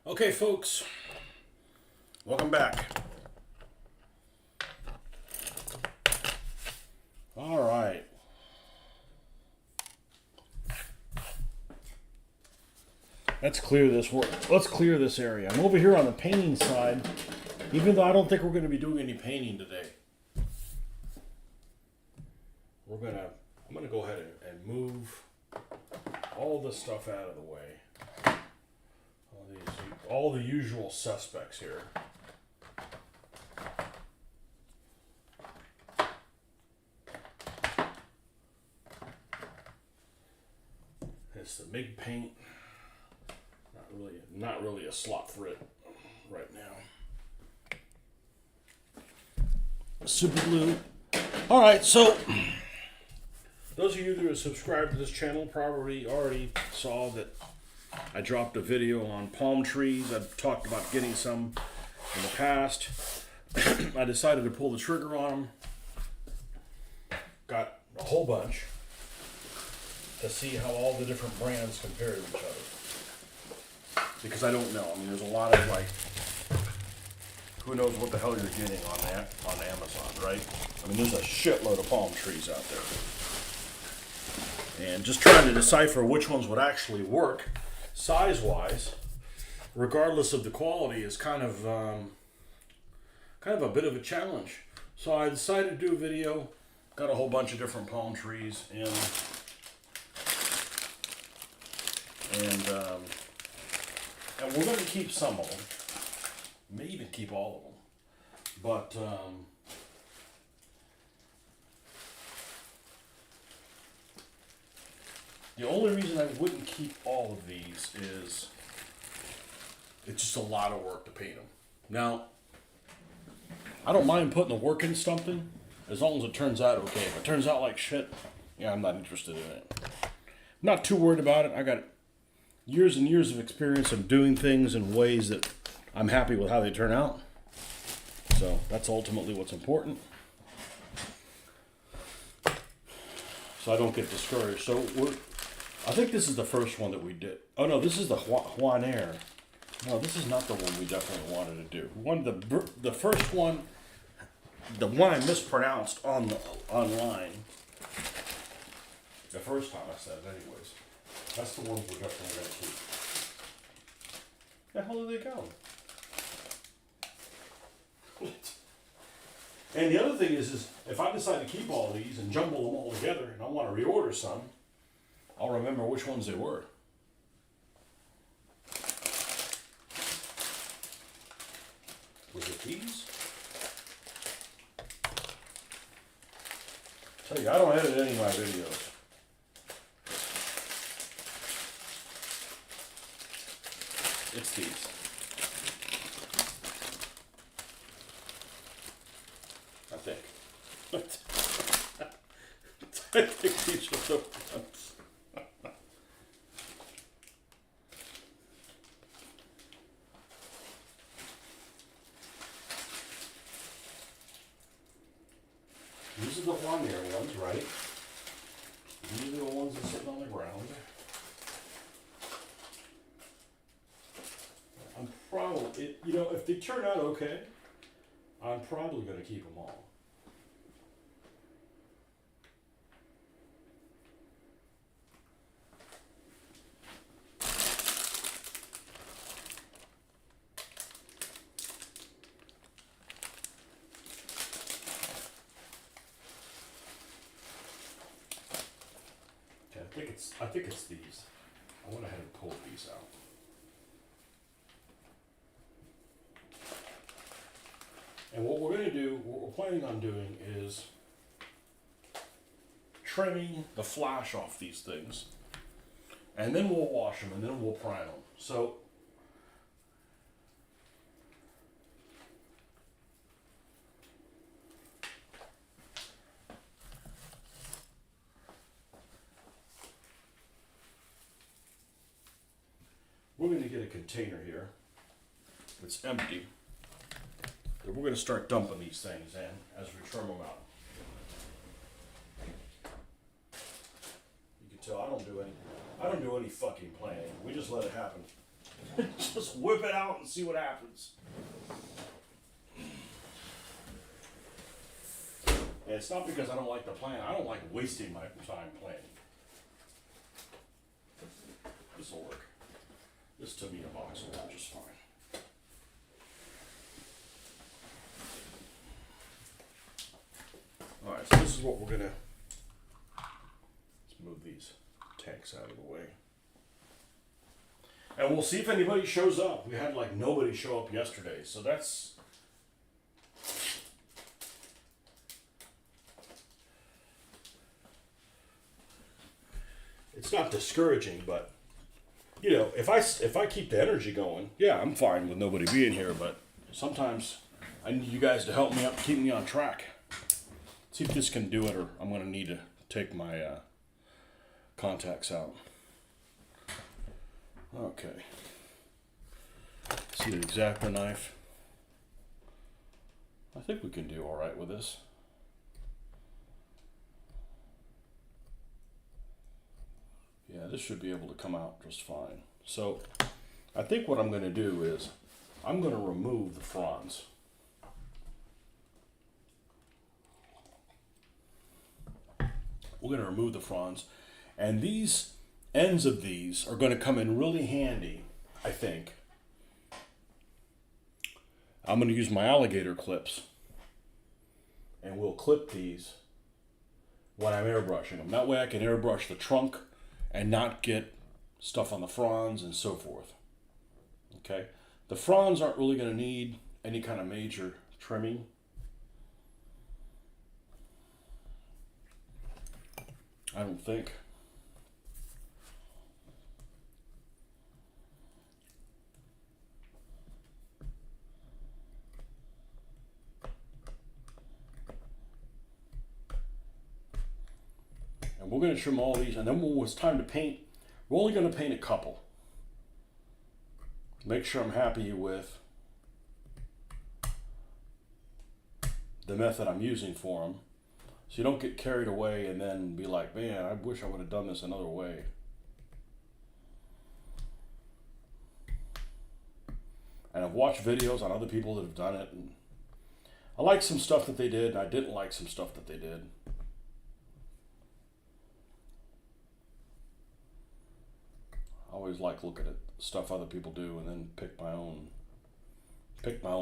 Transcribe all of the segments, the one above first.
Okay, folks, welcome back. All right. Let's clear this work. Let's clear this area. I'm over here on the painting side, even though I don't think we're going to be doing any painting today. I'm gonna go ahead and move all this stuff out of the way. All the usual suspects here. It's the big paint. Not really a slot for it right now. Super glue. All right, so those of you that are subscribed to this channel probably already saw that I dropped a video on palm trees. I've talked about getting some in the past. I decided to pull the trigger on them. Got a whole bunch to see how all the different brands compare to each other. Because I don't know. I mean, there's a lot of like, who knows what the hell you're getting on that on Amazon, right? I mean, there's a shitload of palm trees out there. And just trying to decipher which ones would actually work size-wise, regardless of the quality, is kind of a bit of a challenge. So I decided to do a video. Got a whole bunch of different palm trees in, and we're going to keep some of them. May even keep all of them, but the only reason I wouldn't keep all of these is it's just a lot of work to paint them. Now, I don't mind putting the work in something as long as it turns out okay. If it turns out like shit, yeah, I'm not interested in it. I'm not too worried about it. I got years and years of experience of doing things in ways that I'm happy with how they turn out. So that's ultimately what's important. So I don't get discouraged. So I think this is the first one that we did. Oh no, this is the Juan Air. No, this is not the one we definitely wanted to do. We wanted the first one, the one I mispronounced online. The first time I said it anyways. That's the one we're definitely going to keep. Where the hell did they go? And the other thing is if I decide to keep all these and jumble them all together and I want to reorder some, I'll remember which ones they were. Was it these? Tell you, I don't edit any of my videos. It's these. I think. I think these are the ones. These are the Juan Air ones, right? These are the ones that sit on the ground. I'm probably, if they turn out okay, I'm probably going to keep them all. Okay, I think it's these. I went ahead and pulled these out. And what we're going to do, what we're planning on doing is trimming the flash off these things. And then we'll wash them and then we'll prime them. So we're going to get a container here. It's empty. We're going to start dumping these things in as we trim them out. You can tell I don't do any fucking planning. We just let it happen. Just whip it out and see what happens. And it's not because I don't like the plan. I don't like wasting my time planning. This will work. This tomato box will work just fine. Alright, so this is what we're gonna, let's move these tanks out of the way. And we'll see if anybody shows up. We had like nobody show up yesterday, so that's, it's not discouraging, but you know, if I keep the energy going, yeah, I'm fine with nobody being here, but sometimes I need you guys to help me up, keep me on track. See if this can do it, or I'm going to need to take my contacts out. Okay. See the X-Acto knife? I think we can do all right with this. Yeah, this should be able to come out just fine. So I think what I'm going to do is I'm going to remove the fronds. We're going to remove the fronds, and these ends of these are going to come in really handy, I think. I'm going to use my alligator clips, and we'll clip these when I'm airbrushing them. That way I can airbrush the trunk and not get stuff on the fronds and so forth. Okay, the fronds aren't really going to need any kind of major trimming. I don't think. And we're going to trim all these, and then when it's time to paint, we're only going to paint a couple. Make sure I'm happy with the method I'm using for them. So you don't get carried away and then be like, man, I wish I would have done this another way. And I've watched videos on other people that have done it, and I like some stuff that they did, and I didn't like some stuff that they did. I always like looking at stuff other people do and then pick my own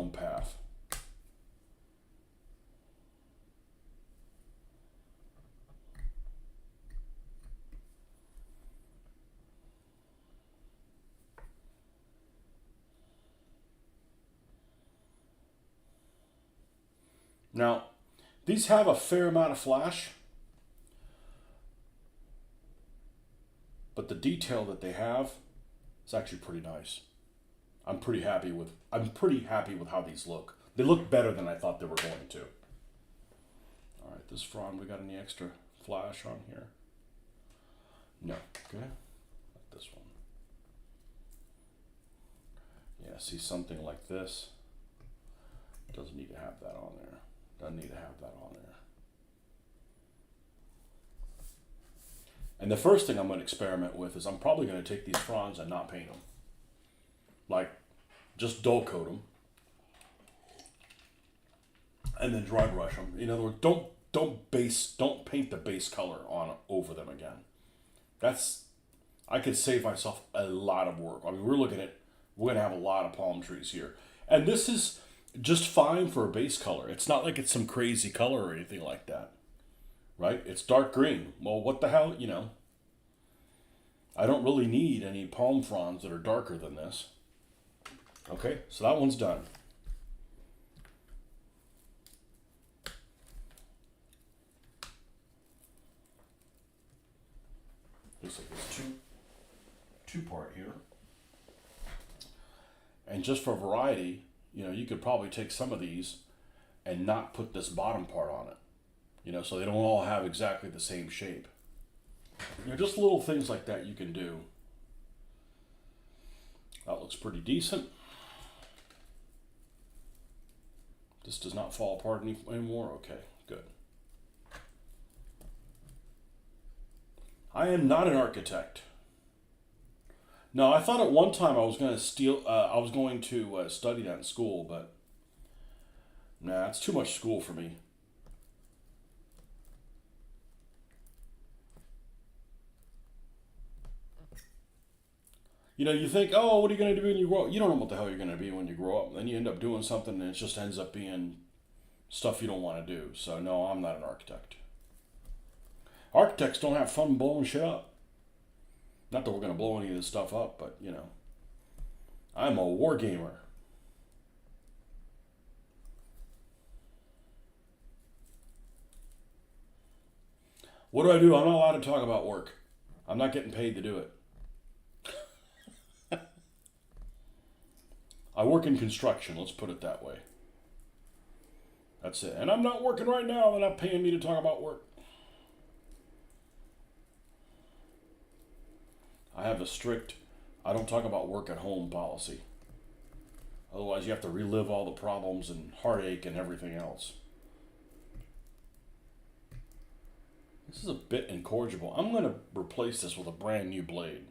path. Now, these have a fair amount of flash, but the detail that they have is actually pretty nice. I'm pretty happy with how these look. They look better than I thought they were going to. All right, this frond, we got any extra flash on here? No. Okay. Like this one. Yeah, see, something like this doesn't need to have that on there. Doesn't need to have that on there. And the first thing I'm going to experiment with is I'm probably going to take these fronds and not paint them. Like, just dull coat them. And then dry brush them. In other words, don't paint the base color on over them again. I could save myself a lot of work. I mean, we're going to have a lot of palm trees here. And this is just fine for a base color. It's not like it's some crazy color or anything like that. Right? It's dark green. Well, what the hell, you know? I don't really need any palm fronds that are darker than this. Okay, so that one's done. Looks like it's two-part here. And just for variety, you know, you could probably take some of these and not put this bottom part on it. You know, so they don't all have exactly the same shape. You know, just little things like that you can do. That looks pretty decent. This does not fall apart anymore. Okay, good. I am not an architect. No, I thought at one time I was going to steal. I was going to study that in school, but nah, it's too much school for me. You know, you think, oh, what are you going to do when you grow up? You don't know what the hell you're going to be when you grow up. Then you end up doing something, and it just ends up being stuff you don't want to do. So no, I'm not an architect. Architects don't have fun blowing shit up. Not that we're going to blow any of this stuff up, but you know, I'm a war gamer. What do I do? I'm not allowed to talk about work. I'm not getting paid to do it. I work in construction, let's put it that way. That's it. And I'm not working right now, they're not paying me to talk about work. I have a strict, I don't talk about work at home policy. Otherwise, you have to relive all the problems and heartache and everything else. This is a bit incorrigible. I'm going to replace this with a brand new blade.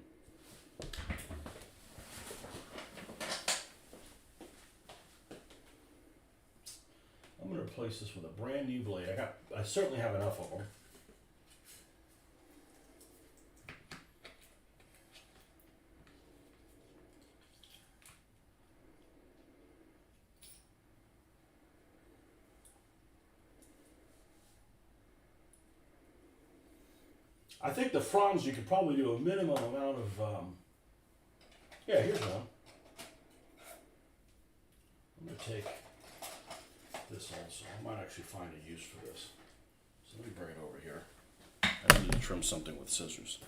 I'm going to replace this with a brand new blade. I certainly have enough of them. I think the fronds you could probably do a minimum amount of. Yeah, here's one. I'm going to take this also. I might actually find a use for this. So let me bring it over here. I need to trim something with scissors.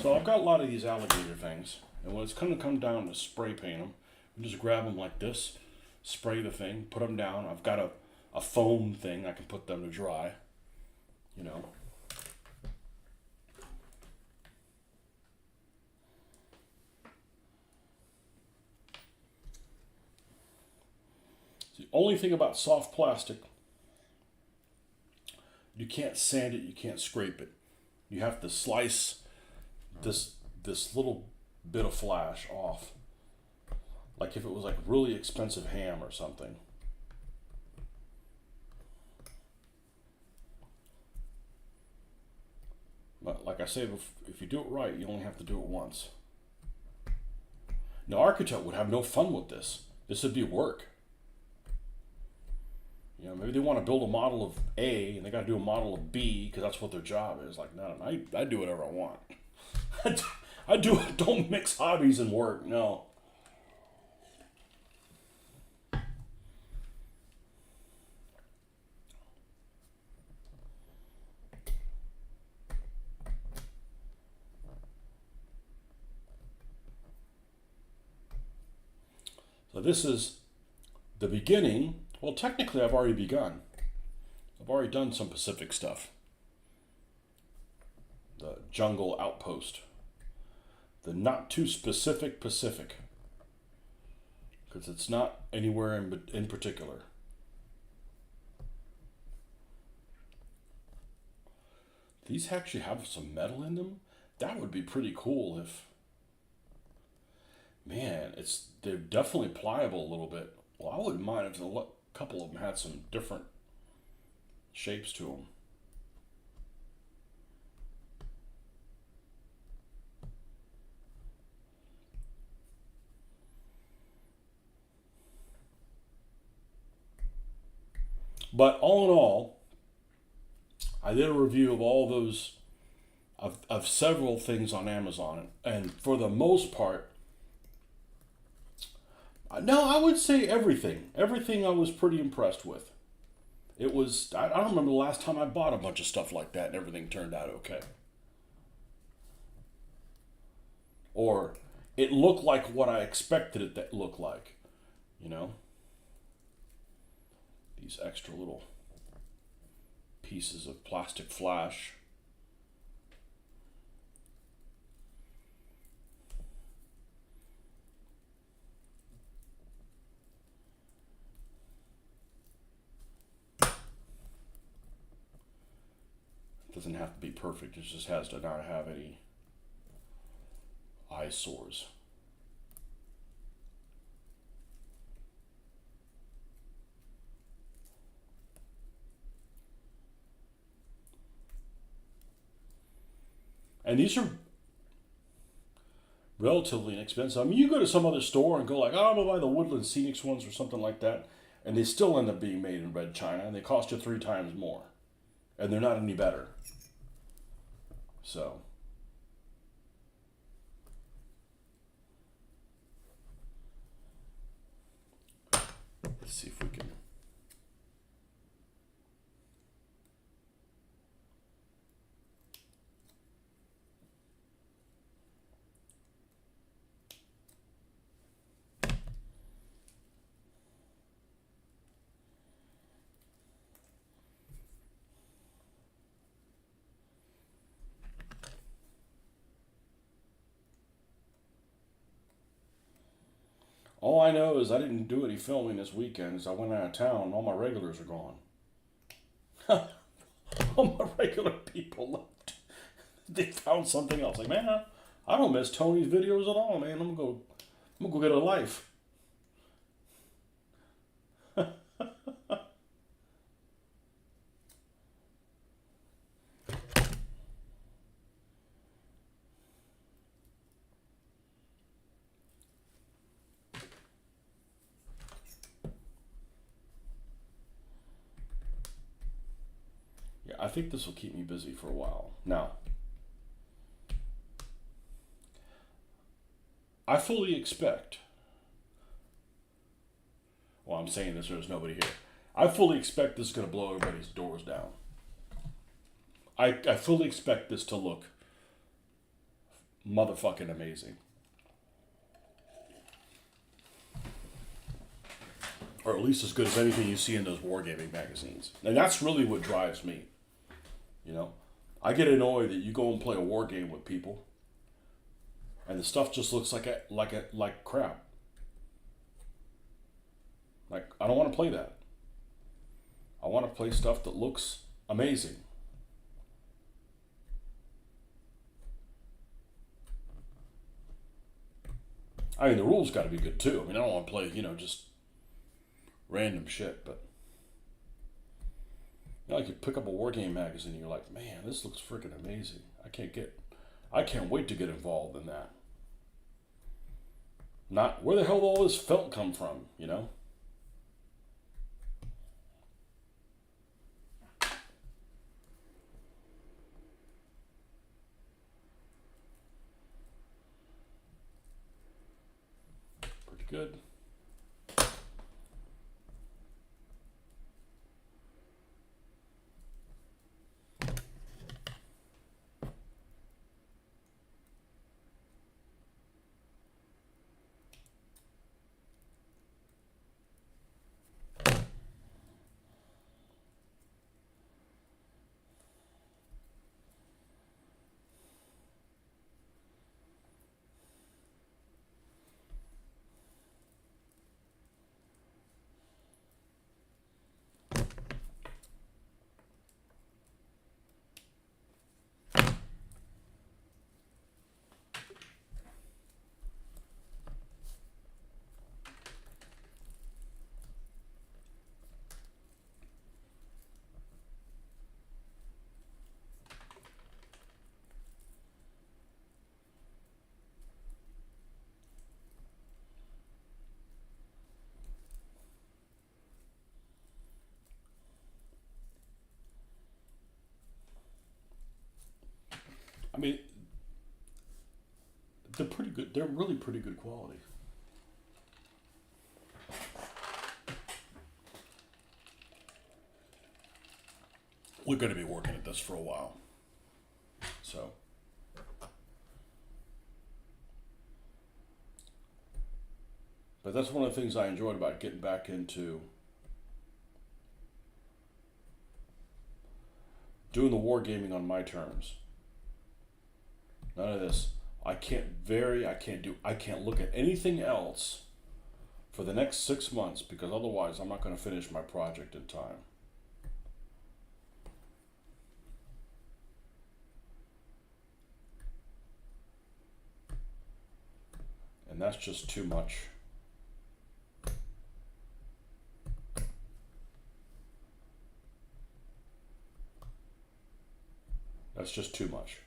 So I've got a lot of these alligator things, and when it's going to come down to spray paint them, you just grab them like this, spray the thing, put them down. I've got a foam thing I can put them to dry, you know. The only thing about soft plastic, you can't sand it, you can't scrape it. You have to slice this little bit of flash off. Like if it was like really expensive ham or something. But like I said, if you do it right, you only have to do it once. Now, architect would have no fun with this. This would be work. You know, maybe they want to build a model of A and they got to do a model of B because that's what their job is. Like, no, I do whatever I want. Don't mix hobbies and work. No. So this is the beginning. Well, technically, I've already begun. I've already done some Pacific stuff. The jungle outpost. The not too specific Pacific. Because it's not anywhere in particular. These actually have some metal in them. That would be pretty cool if... Man, they're definitely pliable a little bit. Well, I wouldn't mind if a couple of them had some different shapes to them. But all in all, I did a review of all those, of several things on Amazon. And for the most part, no, I would say everything. Everything I was pretty impressed with. It was, I don't remember the last time I bought a bunch of stuff like that and everything turned out okay. Or it looked like what I expected it to look like, you know? These extra little pieces of plastic flash. It doesn't have to be perfect, it just has to not have any, I eyesores. And these are relatively inexpensive. I mean, you go to some other store and go like, oh, I'm gonna buy the Woodland Scenics ones or something like that, and they still end up being made in red china, and they cost you 3 times more, and they're not any better. So, let's see if we can. All I know is I didn't do any filming this weekend because I went out of town and all my regulars are gone. All my regular people left. They found something else. Like, man, I don't miss Tony's videos at all, man. I'm gonna go get a life. Yeah, I think this will keep me busy for a while. Now, I fully expect. Well, I'm saying this, there's nobody here. I fully expect this is going to blow everybody's doors down. I fully expect this to look motherfucking amazing. Or at least as good as anything you see in those wargaming magazines. And that's really what drives me. You know? I get annoyed that you go and play a war game with people and the stuff just looks like crap. Like, I don't want to play that. I want to play stuff that looks amazing. I mean, the rules got to be good too. I mean, I don't want to play, just random shit, but like you pick up a war game magazine and you're like, man, this looks freaking amazing. I can't wait to get involved in that. Not where the hell did all this felt come from, Pretty good. I mean, they're pretty good. They're really pretty good quality. We're going to be working at this for a while. So, but that's one of the things I enjoyed about getting back into doing the wargaming on my terms. None of this. I can't vary. I can't look at anything else for the next 6 months because otherwise I'm not going to finish my project in time. And that's just too much. That's just too much.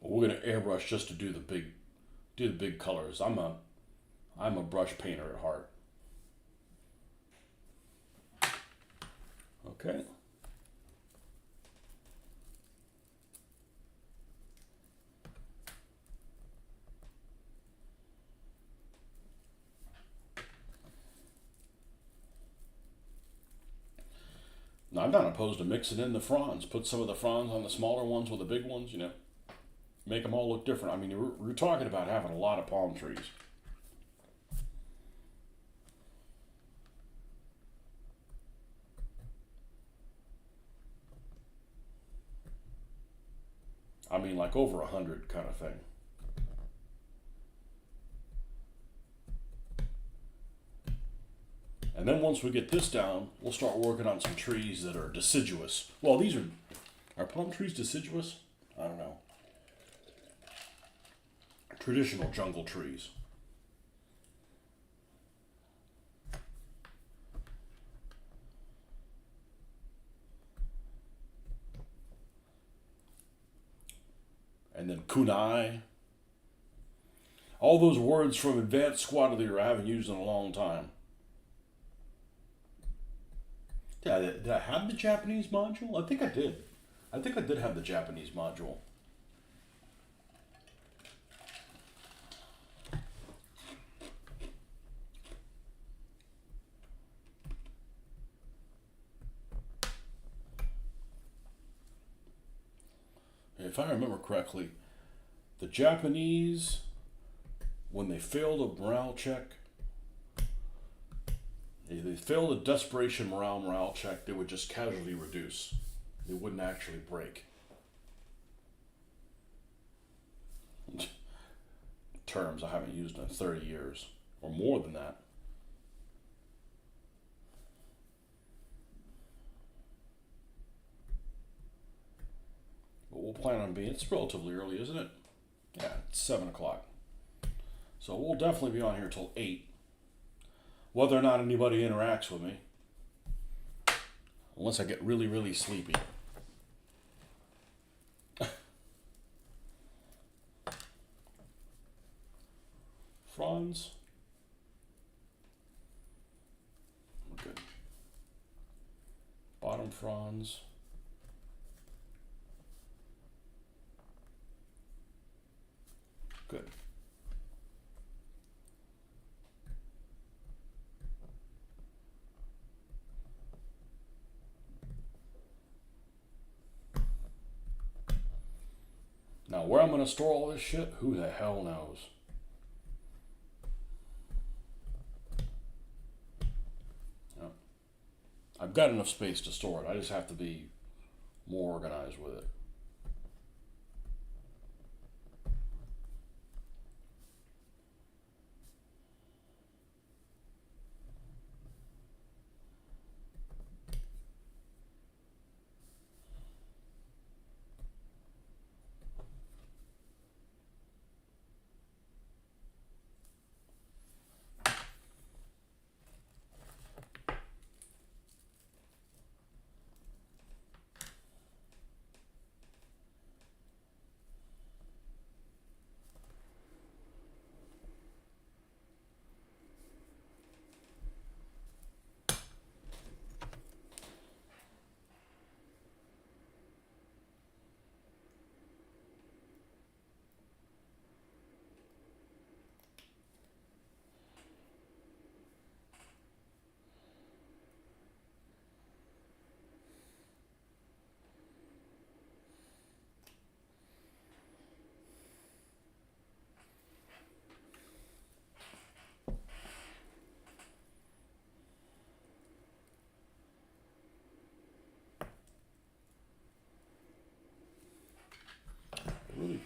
But we're gonna airbrush just to do the big colors. I'm a brush painter at heart. Okay. Now, I'm not opposed to mixing in the fronds. Put some of the fronds on the smaller ones with the big ones, make them all look different. I mean, we're talking about having a lot of palm trees. I mean, like over 100 kind of thing. And then once we get this down, we'll start working on some trees that are deciduous. Well, are palm trees deciduous? I don't know. Traditional jungle trees. And then kunai. All those words from advanced squattlery I haven't used in a long time. Did I have the Japanese module? I think I did. I think I did have the Japanese module. If I remember correctly, the Japanese, when they failed a morale check, they failed a desperation morale check, they would just casually reduce. They wouldn't actually break. Terms I haven't used in 30 years, or more than that. But we'll plan on being, it's relatively early, isn't it? Yeah, it's 7 o'clock. So we'll definitely be on here till 8. Whether or not anybody interacts with me. Unless I get really, really sleepy. Fronds. Good. Bottom fronds. Good. Now, where I'm going to store all this shit, who the hell knows? Yep. I've got enough space to store it. I just have to be more organized with it.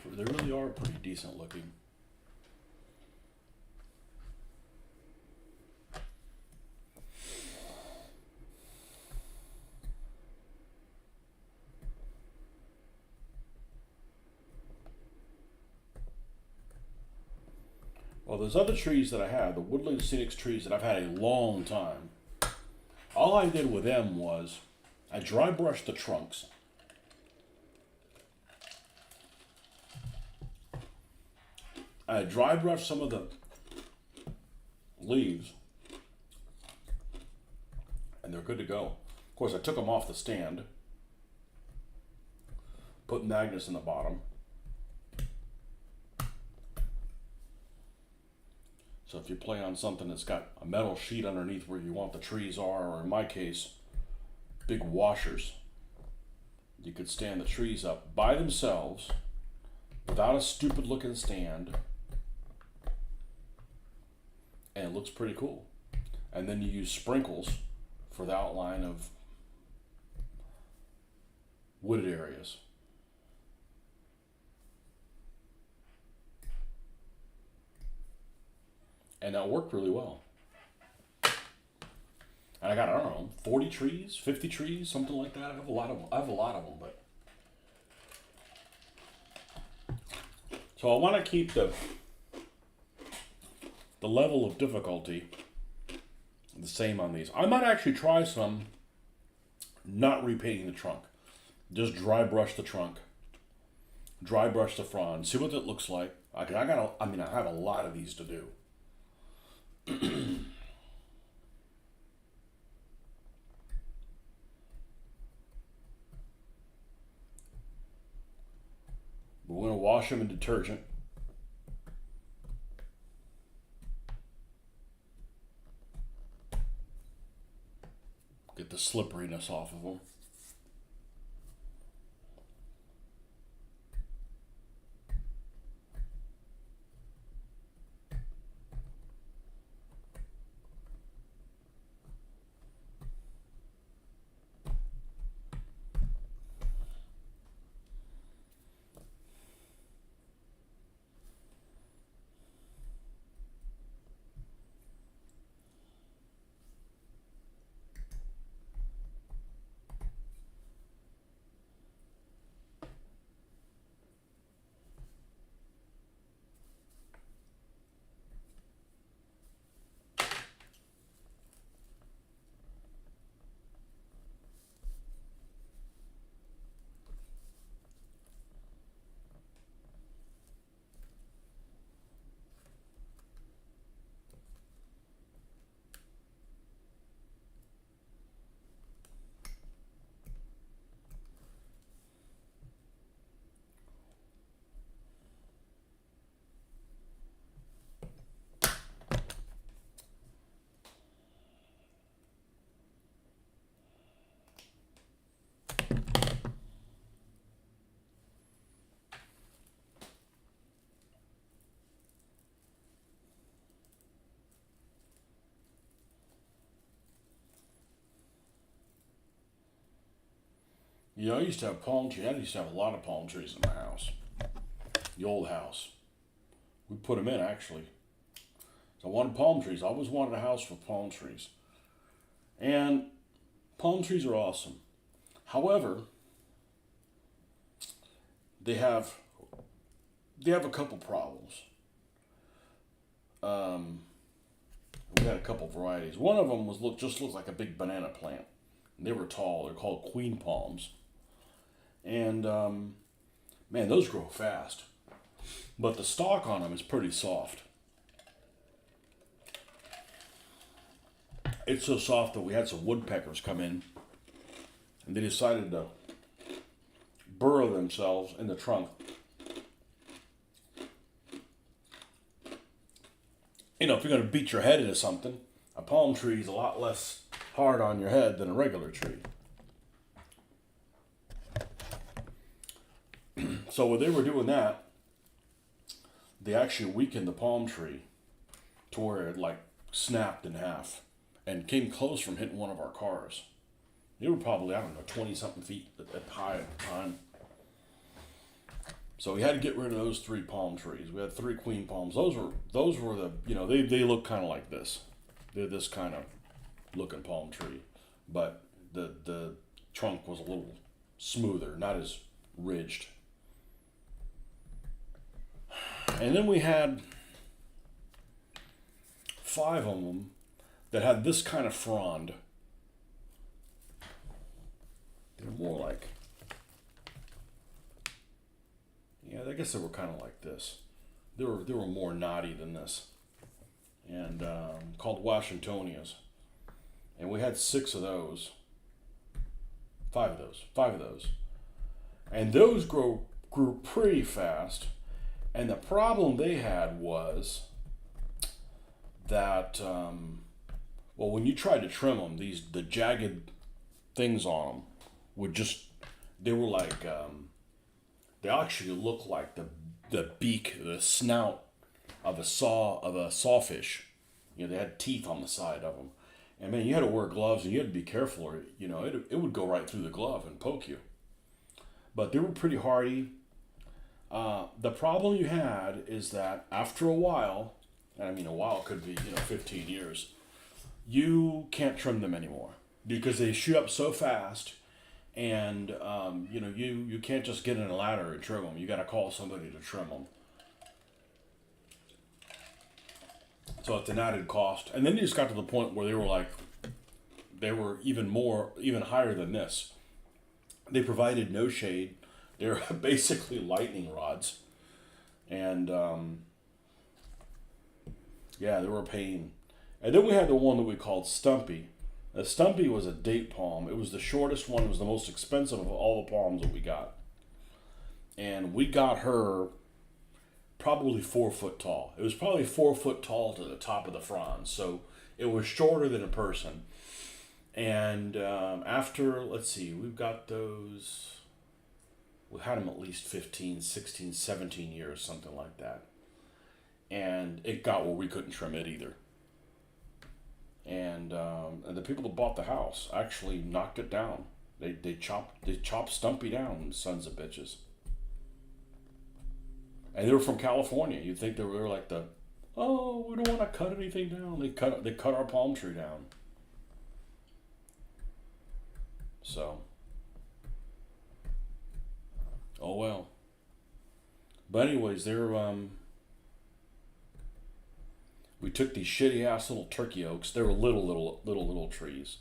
They really are pretty decent looking. Well, those other trees that I had, the woodland scenic trees that I've had a long time, all I did with them was I dry brushed the trunks. I dry brushed some of the leaves, and they're good to go. Of course, I took them off the stand, put magnets in the bottom. So if you play on something that's got a metal sheet underneath where you want the trees are, or in my case, big washers, you could stand the trees up by themselves without a stupid looking stand, and it looks pretty cool. And then you use sprinkles for the outline of wooded areas. And that worked really well. And I got, I don't know, 40 trees, 50 trees, something like that. I have a lot of them, but. So I want to keep the level of difficulty the same on these. I might actually try some not repainting the trunk. Just dry brush the trunk. Dry brush the frond. See what it looks like. I have a lot of these to do. We're going to wash them in detergent. Get the slipperiness off of them. You know, I used to have palm trees. I used to have a lot of palm trees in my house. The old house. We put them in, actually. So I wanted palm trees. I always wanted a house with palm trees. And palm trees are awesome. However, they have a couple problems. We had a couple varieties. One of them just looked like a big banana plant. And they were tall. They're called queen palms. And man, those grow fast. But the stalk on them is pretty soft. It's so soft that we had some woodpeckers come in, and they decided to burrow themselves in the trunk. You know, if you're going to beat your head into something, a palm tree is a lot less hard on your head than a regular tree. So when they were doing that, they actually weakened the palm tree to where it like snapped in half and came close from hitting one of our cars. They were probably, I don't know, 20 something feet high at the time. So we had to get rid of those three palm trees. We had three queen palms. Those were the, they look kind of like this. They're this kind of looking palm tree, but the trunk was a little smoother, not as ridged. And then we had five of them that had this kind of frond. They're more like, yeah, I guess they were kind of like this. They were more knotty than this, and called Washingtonias. And we had six of those, five of those, and those grew pretty fast. And the problem they had was that, well, when you tried to trim them, the jagged things on them would just, they were like, they actually look like the beak, the snout of a sawfish. They had teeth on the side of them, and man, you had to wear gloves and you had to be careful, or it would go right through the glove and poke you. But they were pretty hardy. The problem you had is that after a while, and I mean a while could be 15 years, you can't trim them anymore because they shoot up so fast, and you can't just get in a ladder and trim them. You got to call somebody to trim them. So it's an added cost, and then you just got to the point where they were even higher than this. They provided no shade. They're basically lightning rods. And, yeah, they were a pain. And then we had the one that we called Stumpy. Now, Stumpy was a date palm. It was the shortest one. It was the most expensive of all the palms that we got. And we got her probably 4 foot tall. It was probably 4 foot tall to the top of the fronds. So it was shorter than a person. And after, let's see, we've got those... We had them at least 15, 16, 17 years, something like that. And it got where we couldn't trim it either. And the people that bought the house actually knocked it down. They chopped Stumpy down, sons of bitches. And they were from California. You'd think they were like we don't want to cut anything down. They cut our palm tree down. So... Oh well. But anyways, we took these shitty ass little turkey oaks. They were little trees.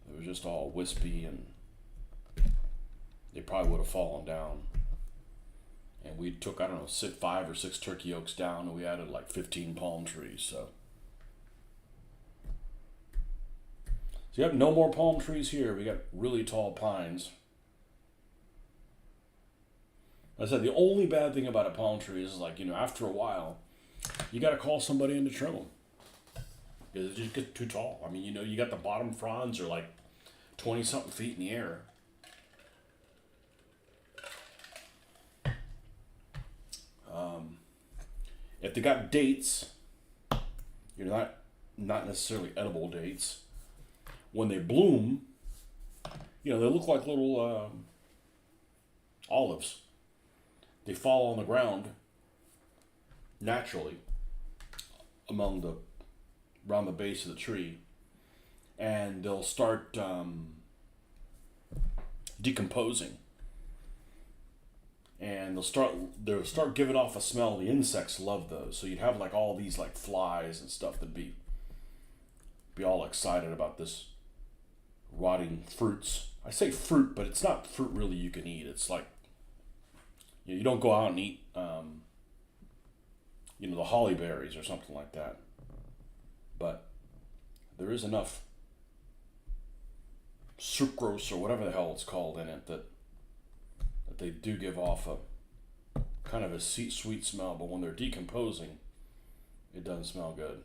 They were just all wispy, and they probably would have fallen down. And we took, I don't know, 5 or 6 turkey oaks down, and we added like 15 palm trees. So you have no more palm trees here. We got really tall pines. I said the only bad thing about a palm tree is after a while, you got to call somebody in to trim them because it just gets too tall. I mean, you got the bottom fronds are like 20 something feet in the air. If they got dates, not necessarily edible dates. When they bloom, they look like little olives. They fall on the ground naturally around the base of the tree, and they'll start decomposing, and they'll start giving off a smell. The insects love those, so you'd have like all these like flies and stuff that'd be all excited about this rotting fruits. I say fruit, but it's not fruit really you can eat. It's like, you don't go out and eat, the holly berries or something like that. But there is enough sucrose or whatever the hell it's called in it that they do give off a kind of a sweet smell. But when they're decomposing, it doesn't smell good.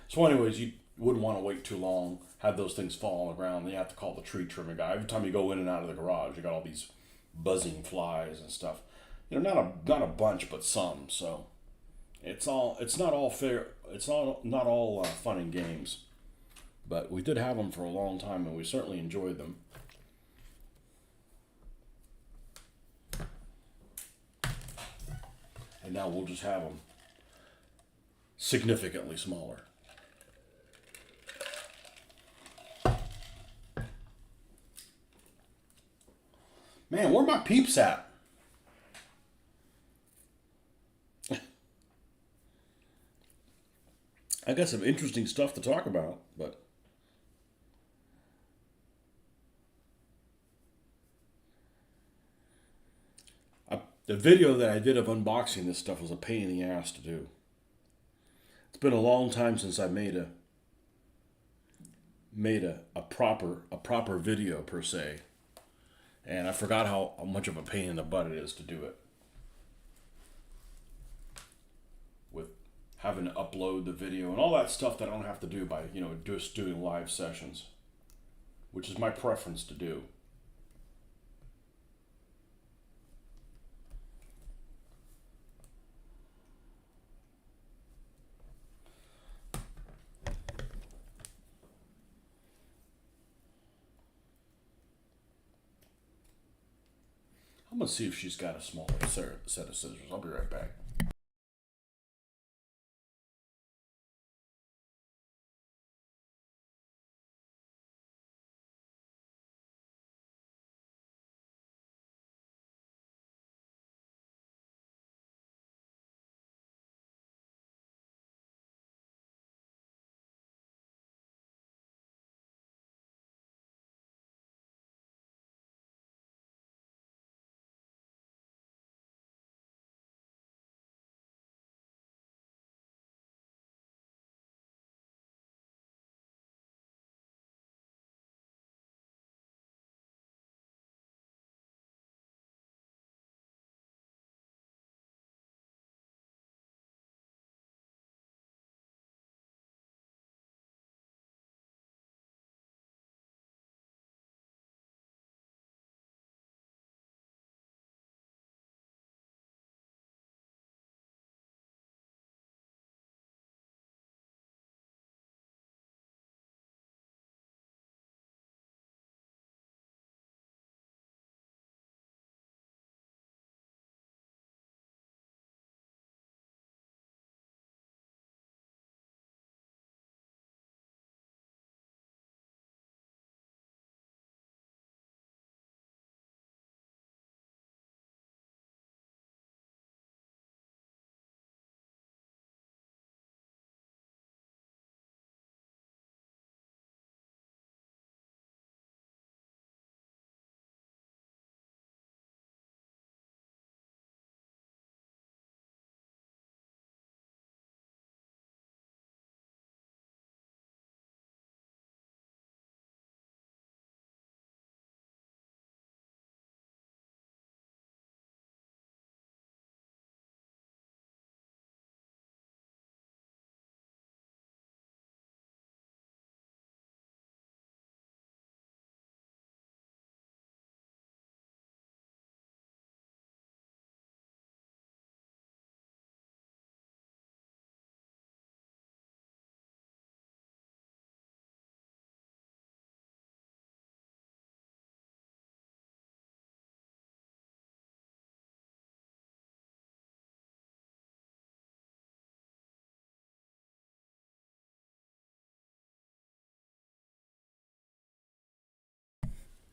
So anyways, you wouldn't want to wait too long, have those things fall on the ground. Then you have to call the tree trimming guy. Every time you go in and out of the garage, you got all these buzzing flies and stuff. Not a bunch, but some. So it's not all fair. It's not all fun and games. But we did have them for a long time, and we certainly enjoyed them. And now we'll just have them significantly smaller. Man, where are my peeps at? I got some interesting stuff to talk about, but the video that I did of unboxing this stuff was a pain in the ass to do. It's been a long time since I made a proper video per se, and I forgot how much of a pain in the butt it is to do it. With having to upload the video and all that stuff that I don't have to do by, just doing live sessions, which is my preference to do. I'm gonna see if she's got a smaller set of scissors. I'll be right back.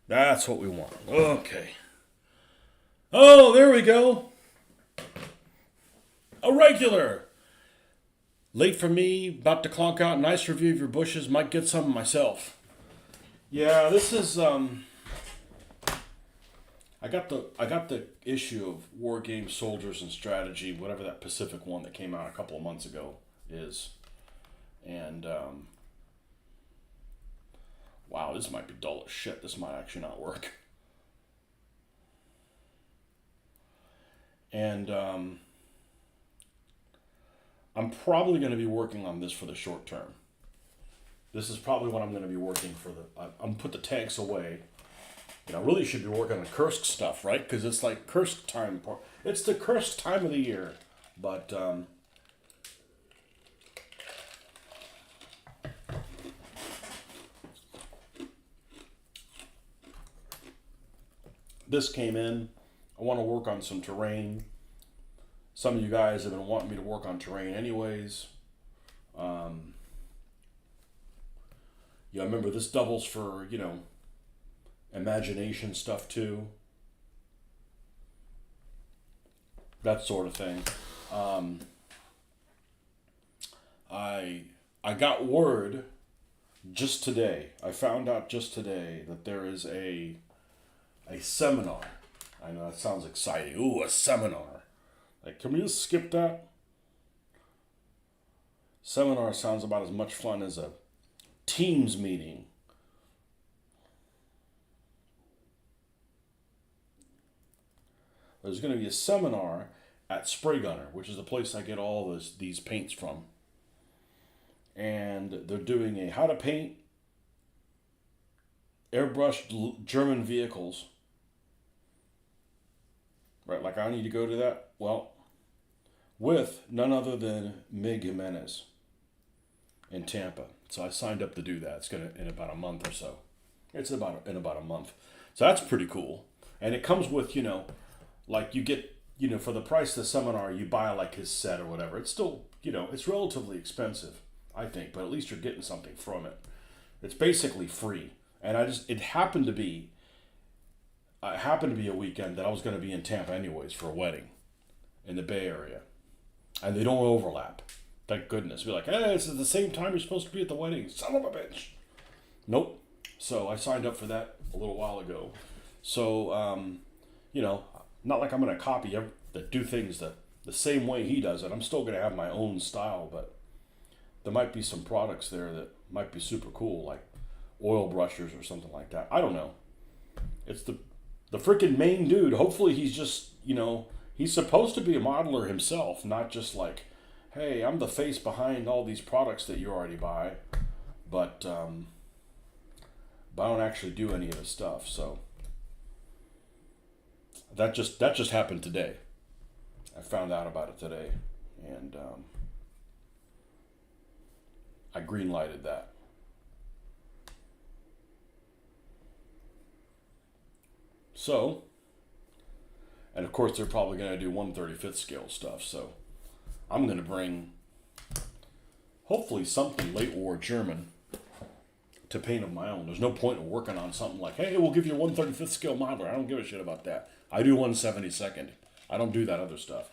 That's what we want. Okay. Oh, there we go. A regular. Late for me, about to clonk out. Nice review of your bushes. Might get some myself. Yeah, this is I got the issue of War Games, Soldiers, and Strategy, whatever that Pacific one that came out a couple of months ago is, and wow, this might be dull as shit. This might actually not work. And I'm probably going to be working on this for the short term. This is probably what I'm going to be working for I'm going to put the tanks away. I really should be working on Kursk stuff, right? Because it's like Kursk time. It's the Kursk time of the year. But this came in. I want to work on some terrain, Some of you guys have been wanting me to work on terrain anyways. Yeah, remember this doubles for, imagination stuff too. That sort of thing. I got word just today. I found out just today that there is a seminar. I know that sounds exciting. Ooh, a seminar. Like, can we just skip that? Seminar sounds about as much fun as a Teams meeting. There's going to be a seminar at Spray Gunner, which is the place I get all these paints from. And they're doing a how to paint airbrushed German vehicles. Right, like I need to go to that? Well, with none other than Mig Jimenez in Tampa. So I signed up to do that. It's gonna in about a month or so. It's in about a month. So that's pretty cool. And it comes with, like you get, for the price of the seminar, you buy like his set or whatever. It's still, it's relatively expensive, I think, but at least you're getting something from it. It's basically free. And it happened to be a weekend that I was going to be in Tampa anyways for a wedding in the Bay Area. And they don't overlap. Thank goodness. Be like, hey, it's at the same time you're supposed to be at the wedding. Son of a bitch. Nope. So I signed up for that a little while ago. So, not like I'm going to copy do things the same way he does it. I'm still going to have my own style, but there might be some products there that might be super cool, like oil brushers or something like that. I don't know. It's the freaking main dude. Hopefully he's just, he's supposed to be a modeler himself, not just like, hey, I'm the face behind all these products that you already buy, but I don't actually do any of the stuff. So that just happened today. I found out about it today, and I green-lighted that. So, and of course they're probably going to do 1/35th scale stuff, so I'm going to bring hopefully something late war German to paint of my own. There's no point in working on something like, hey, we'll give you a 1/35th scale modeler. I don't give a shit about that. I do 1/72nd. I don't do that other stuff.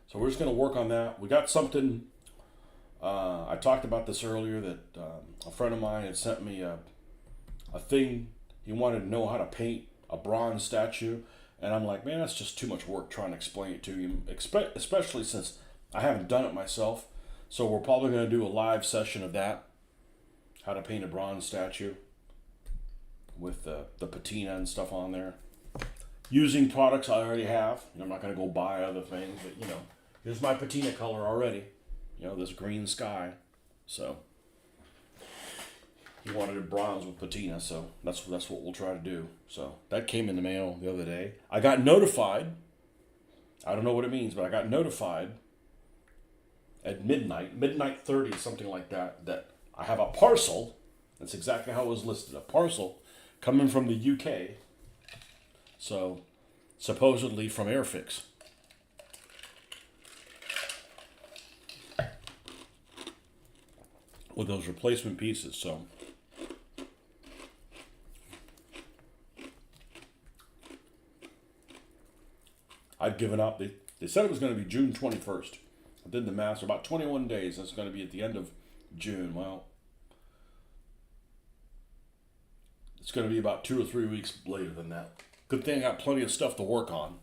So we're just going to work on that. We got something, I talked about this earlier, that a friend of mine had sent me a thing. He wanted to know how to paint a bronze statue. And I'm like, man, that's just too much work trying to explain it to you, especially since I haven't done it myself. So we're probably going to do a live session of that, how to paint a bronze statue with the patina and stuff on there. Using products I already have. I'm not going to go buy other things, but here's my patina color already. This green sky. So he wanted a bronze with patina, so that's what we'll try to do. So that came in the mail the other day. I got notified. I don't know what it means, but I got notified at midnight 30, something like that, that I have a parcel. That's exactly how it was listed. A parcel coming from the UK. So supposedly from Airfix. With those replacement pieces, so I've given up. They said it was going to be June 21st. I did the math, so about 21 days. That's going to be at the end of June. Well, it's going to be about 2 or 3 weeks later than that. Good thing I got plenty of stuff to work on.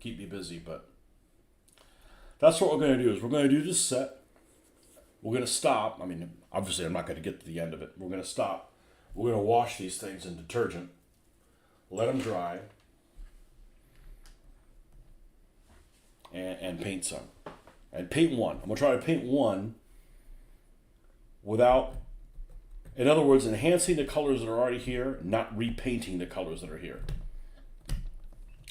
Keep me busy, but that's what we're going to do. Is we're going to do this set. We're going to stop. I mean, obviously I'm not going to get to the end of it. We're going to stop. We're going to wash these things in detergent. Let them dry. And paint some. And paint one. I'm going to try to paint one without, in other words, enhancing the colors that are already here, not repainting the colors that are here.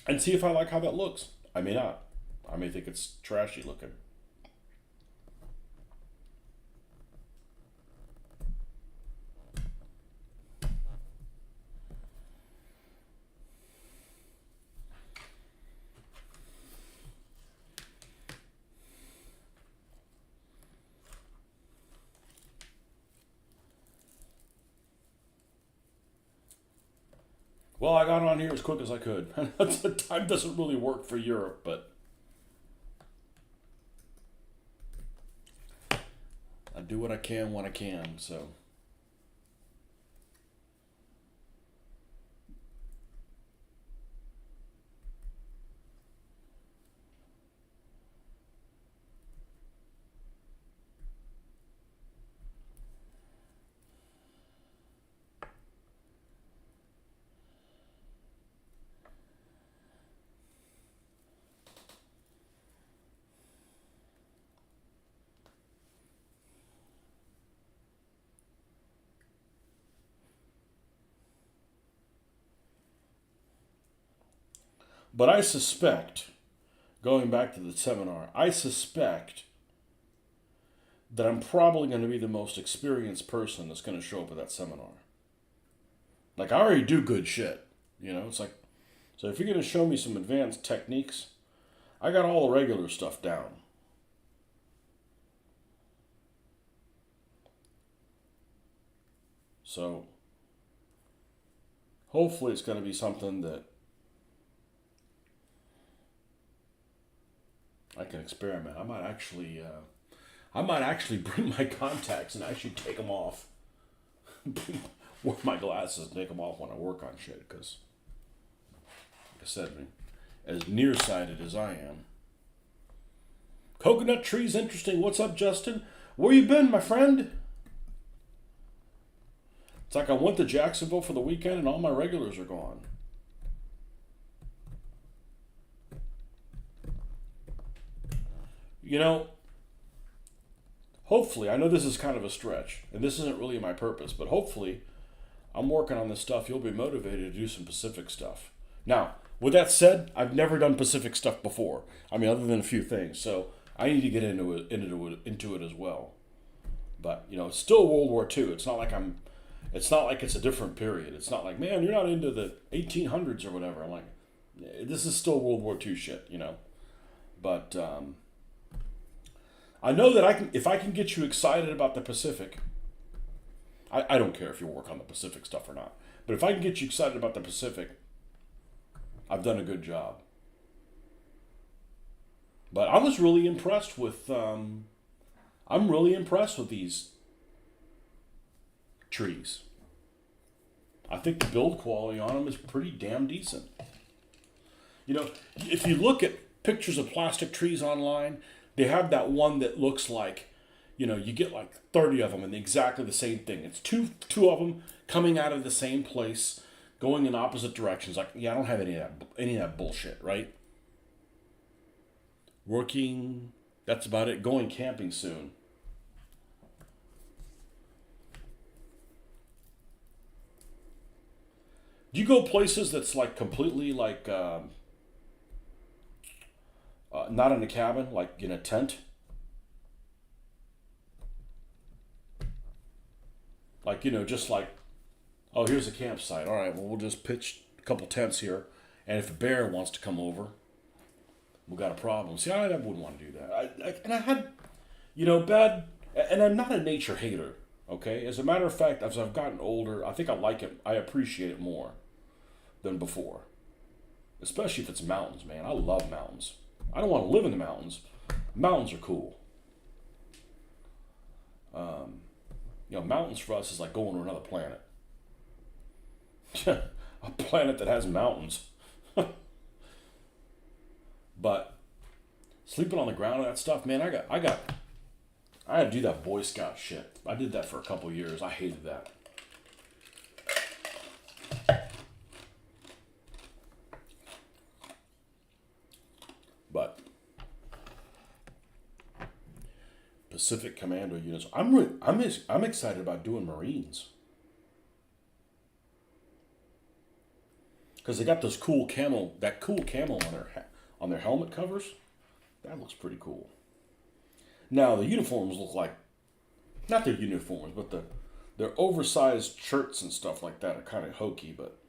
And see if I like how that looks. I may not. I may think it's trashy looking. Well, I got on here as quick as I could. The time doesn't really work for Europe, but I do what I can when I can, so. But I suspect, going back to the seminar, I suspect that I'm probably going to be the most experienced person that's going to show up at that seminar. Like, I already do good shit. You know, it's like, so if you're going to show me some advanced techniques, I got all the regular stuff down. So, hopefully it's going to be something that I can experiment. I might actually bring my contacts and actually take them off. Wear my glasses and take them off when I work on shit. Because, like I said, as nearsighted as I am. Coconut trees, interesting. What's up, Justin? Where you been, my friend? It's like I went to Jacksonville for the weekend and all my regulars are gone. You know, hopefully, I know this is kind of a stretch, and this isn't really my purpose, but hopefully, I'm working on this stuff. You'll be motivated to do some Pacific stuff. Now, with that said, I've never done Pacific stuff before. I mean, other than a few things, so I need to get into it as well. But you know, it's still World War II. It's not like it's a different period. It's not like, man, you're not into the 1800s or whatever. I'm like, this is still World War II shit, you know. But I know that if I can get you excited about the Pacific, I don't care if you work on the Pacific stuff or not. But if I can get you excited about the Pacific, I've done a good job. But I was really impressed with, I'm really impressed with these trees. I think the build quality on them is pretty damn decent. You know, if you look at pictures of plastic trees online, they have that one that looks like, you know, you get like 30 of them and exactly the same thing. It's two of them coming out of the same place, going in opposite directions. Like, yeah, I don't have any of that bullshit, right? Working, that's about it. Going camping soon. Do you go places that's like completely like not in a cabin, like in a tent? Like, you know, just like, oh, here's a campsite. All right, well, we'll just pitch a couple tents here. And if a bear wants to come over, we got a problem. See, I wouldn't want to do that. And I had, you know, and I'm not a nature hater, okay? As a matter of fact, as I've gotten older, I think I like it, I appreciate it more than before. Especially if it's mountains, man. I love mountains. I don't want to live in the mountains. Mountains are cool. You know, mountains for us is like going to another planet. A planet that has mountains. But sleeping on the ground and that stuff, man, I had to do that Boy Scout shit. I did that for a couple years. I hated that. But Pacific Commando units, I'm excited about doing Marines. Because they got those cool camo on their helmet covers. That looks pretty cool. Now the uniforms look like, not their uniforms, but their oversized shirts and stuff like that are kind of hokey, but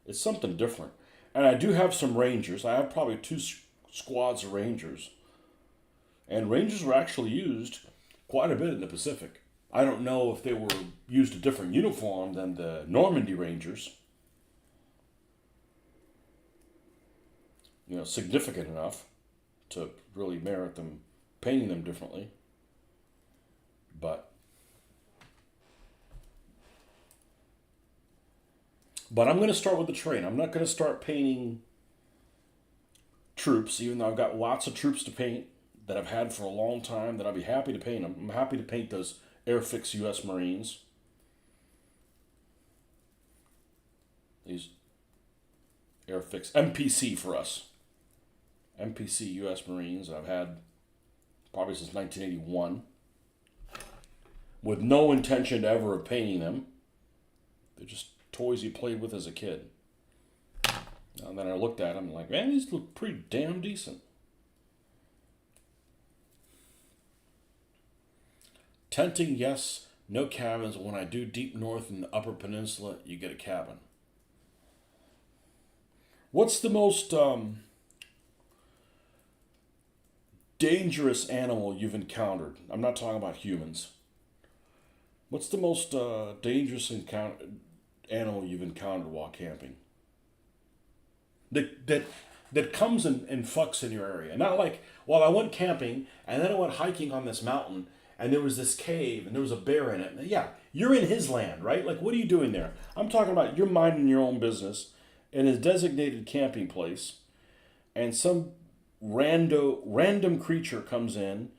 it's something different. And I do have some Rangers. I have probably two squads of Rangers. And Rangers were actually used quite a bit in the Pacific. I don't know if they were used a different uniform than the Normandy Rangers. significant enough to really merit them painting them differently. But I'm going to start with the terrain. I'm not going to start painting troops, even though I've got lots of troops to paint that I've had for a long time that I'll be happy to paint them. I'm happy to paint those Airfix U.S. Marines. These Airfix MPC for us. MPC U.S. Marines I've had probably since 1981 with no intention ever of painting them. They're just toys you played with as a kid. And then I looked at them and like, man, these look pretty damn decent. Tenting, yes. No cabins. When I do deep north in the Upper Peninsula, you get a cabin. What's the most dangerous animal you've encountered? I'm not talking about humans. What's the most dangerous animal you've encountered while camping? That comes and fucks in your area. Not like, well, I went camping and then I went hiking on this mountain and there was this cave and there was a bear in it. Yeah, you're in his land, right? Like, what are you doing there? I'm talking about you're minding your own business in a designated camping place, and some random creature comes in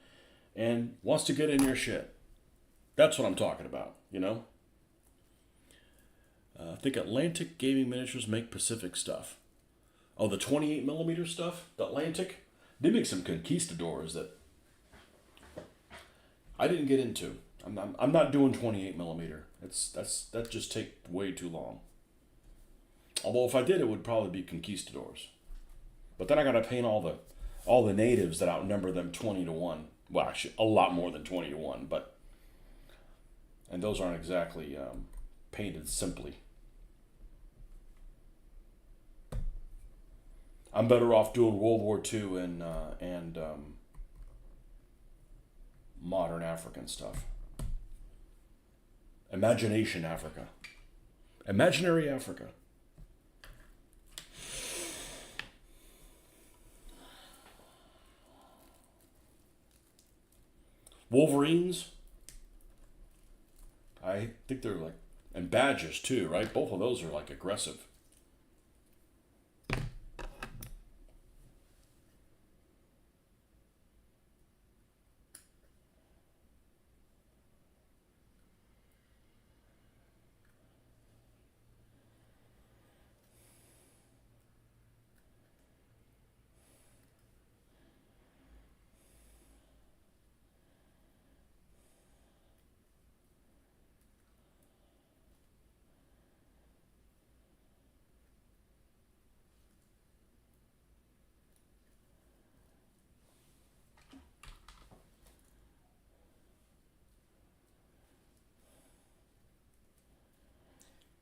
and wants to get in your shit. That's what I'm talking about, I think Atlantic Gaming Miniatures make Pacific stuff. Oh, the 28 millimeter stuff, the Atlantic, they make some conquistadors that I didn't get into. I'm not doing 28 millimeter. That just take way too long. Although if I did, it would probably be conquistadors. But then I gotta paint all the natives that outnumber them 20-1. Well, actually, a lot more than 20-1. And those aren't exactly painted simply. I'm better off doing World War II and modern African stuff. Imagination Africa. Imaginary Africa. Wolverines. I think they're like, and badgers too, right? Both of those are like aggressive.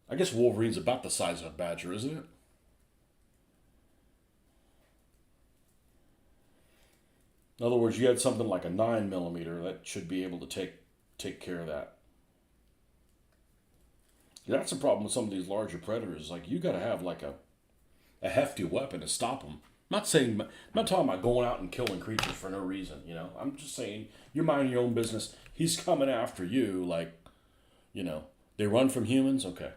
I guess Wolverine's about the size of a badger, isn't it? In other words, you had something like a 9 millimeter that should be able to take care of that. That's the problem with some of these larger predators. Like, you got to have like a hefty weapon to stop them. I'm not talking about going out and killing creatures for no reason. I'm just saying you're minding your own business. He's coming after you. Like, they run from humans. Okay,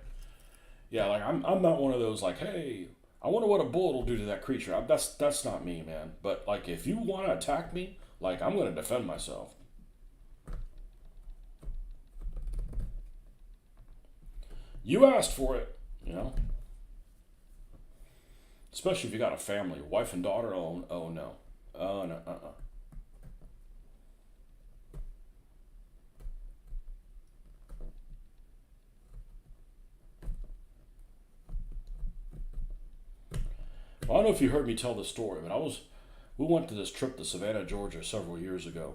yeah. Like, I'm not one of those like, hey, I wonder what a bullet will do to that creature. That's not me, man. But like, if you want to attack me, like, I'm going to defend myself. You asked for it, Especially if you got a family, wife and daughter. Oh no. Oh no. Well, I don't know if you heard me tell the story, but we went to this trip to Savannah, Georgia several years ago,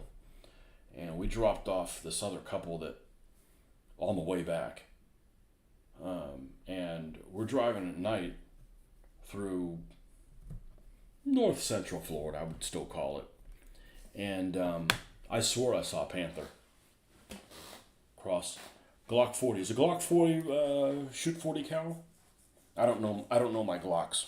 and we dropped off this other couple that on the way back, and we're driving at night through north central Florida, I would still call it, and I swore I saw a panther cross Glock 40. Is a Glock 40 shoot 40 cal? I don't know my Glocks.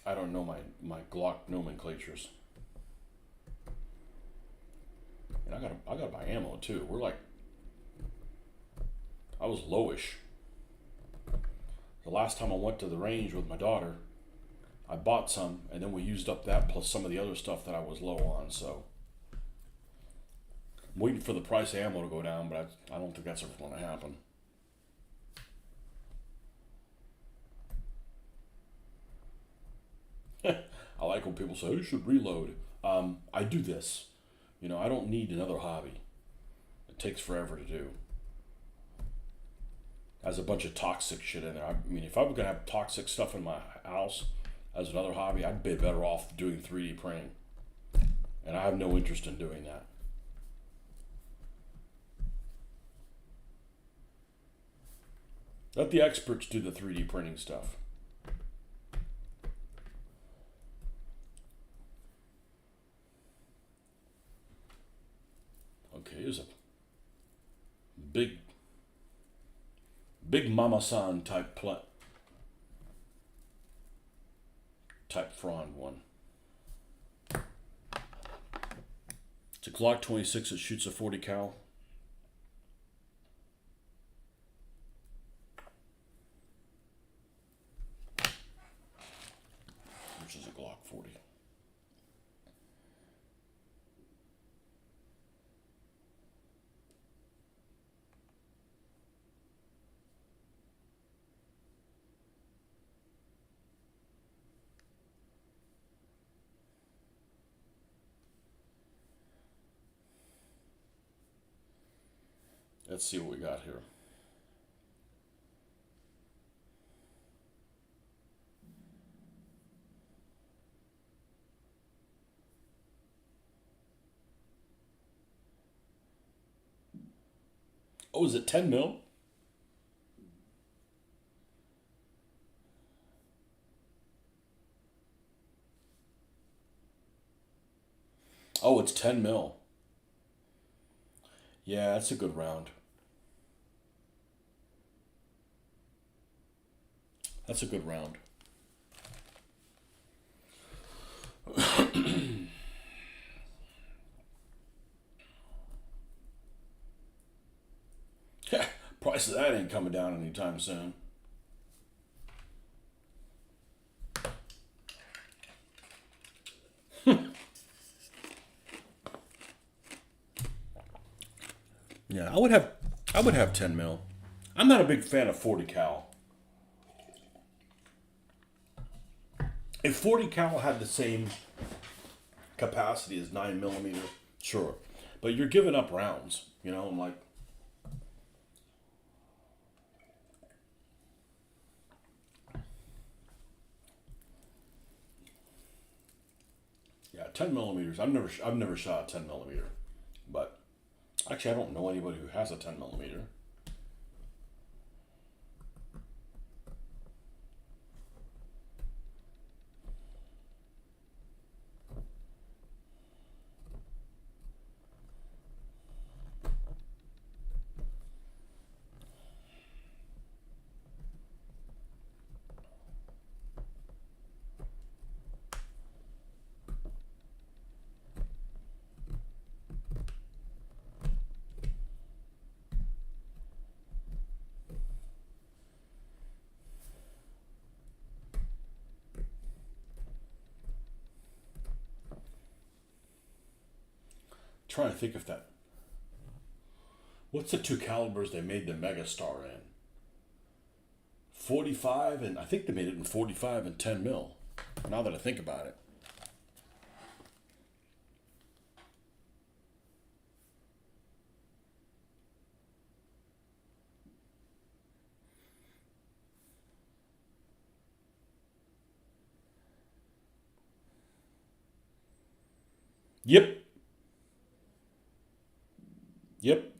I don't know my Glock nomenclatures. And I gotta buy ammo too. I was lowish. The last time I went to the range with my daughter, I bought some, and then we used up that plus some of the other stuff that I was low on. So I'm waiting for the price of ammo to go down, but I don't think that's ever going to happen. I like when people say, "Oh, you should reload." I do this. I don't need another hobby. It takes forever to do. Has a bunch of toxic shit in there. I mean, if I were gonna have toxic stuff in my house as another hobby, I'd be better off doing 3D printing, and I have no interest in doing that. Let the experts do the 3D printing stuff. Okay, here's a big, big mama-san type frond one. It's a Glock 26 that shoots a 40 cal. Which is a Glock 40. Let's see what we got here. Oh, is it 10 mil? Oh, it's 10 mil. Yeah, that's a good round. That's a good round. Price of that ain't coming down anytime soon. Yeah, I would have 10 mil. I'm not a big fan of 40 cal. If 40 cal had the same capacity as 9 millimeter, sure. But you're giving up rounds, I'm like, yeah, 10 millimeters. I've never shot a 10 millimeter, but actually I don't know anybody who has a 10 millimeter. Trying to think of that. What's the two calibers they made the Megastar in? 45, and I think they made it in 45 and 10 mil. Now that I think about it. Yep. Yep.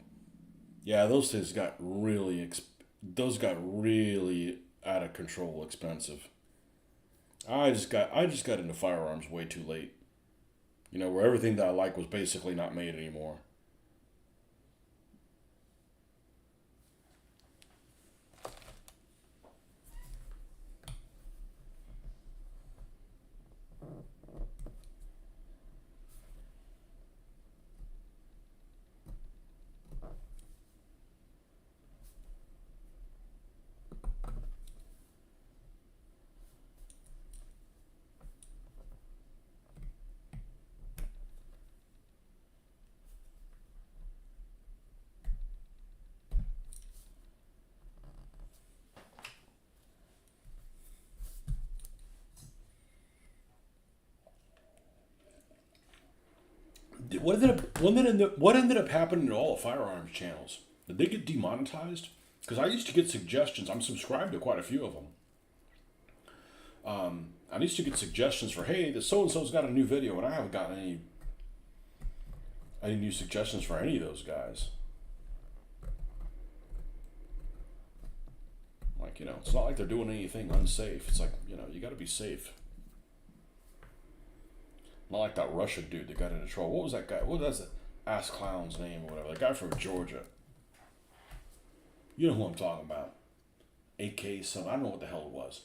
Yeah, those got really out of control expensive. I just got into firearms way too late. Where everything that I like was basically not made anymore. What ended up happening to all the firearms channels? Did they get demonetized? Because I used to get suggestions. I'm subscribed to quite a few of them. I used to get suggestions for, hey, the so and so's got a new video, and I haven't gotten any new suggestions for any of those guys. Like, it's not like they're doing anything unsafe. It's like, you got to be safe. Not like that Russian dude that got into trouble. What was that guy? What was that ass clown's name or whatever? The guy from Georgia. You know who I'm talking about. AK something. I don't know what the hell it was.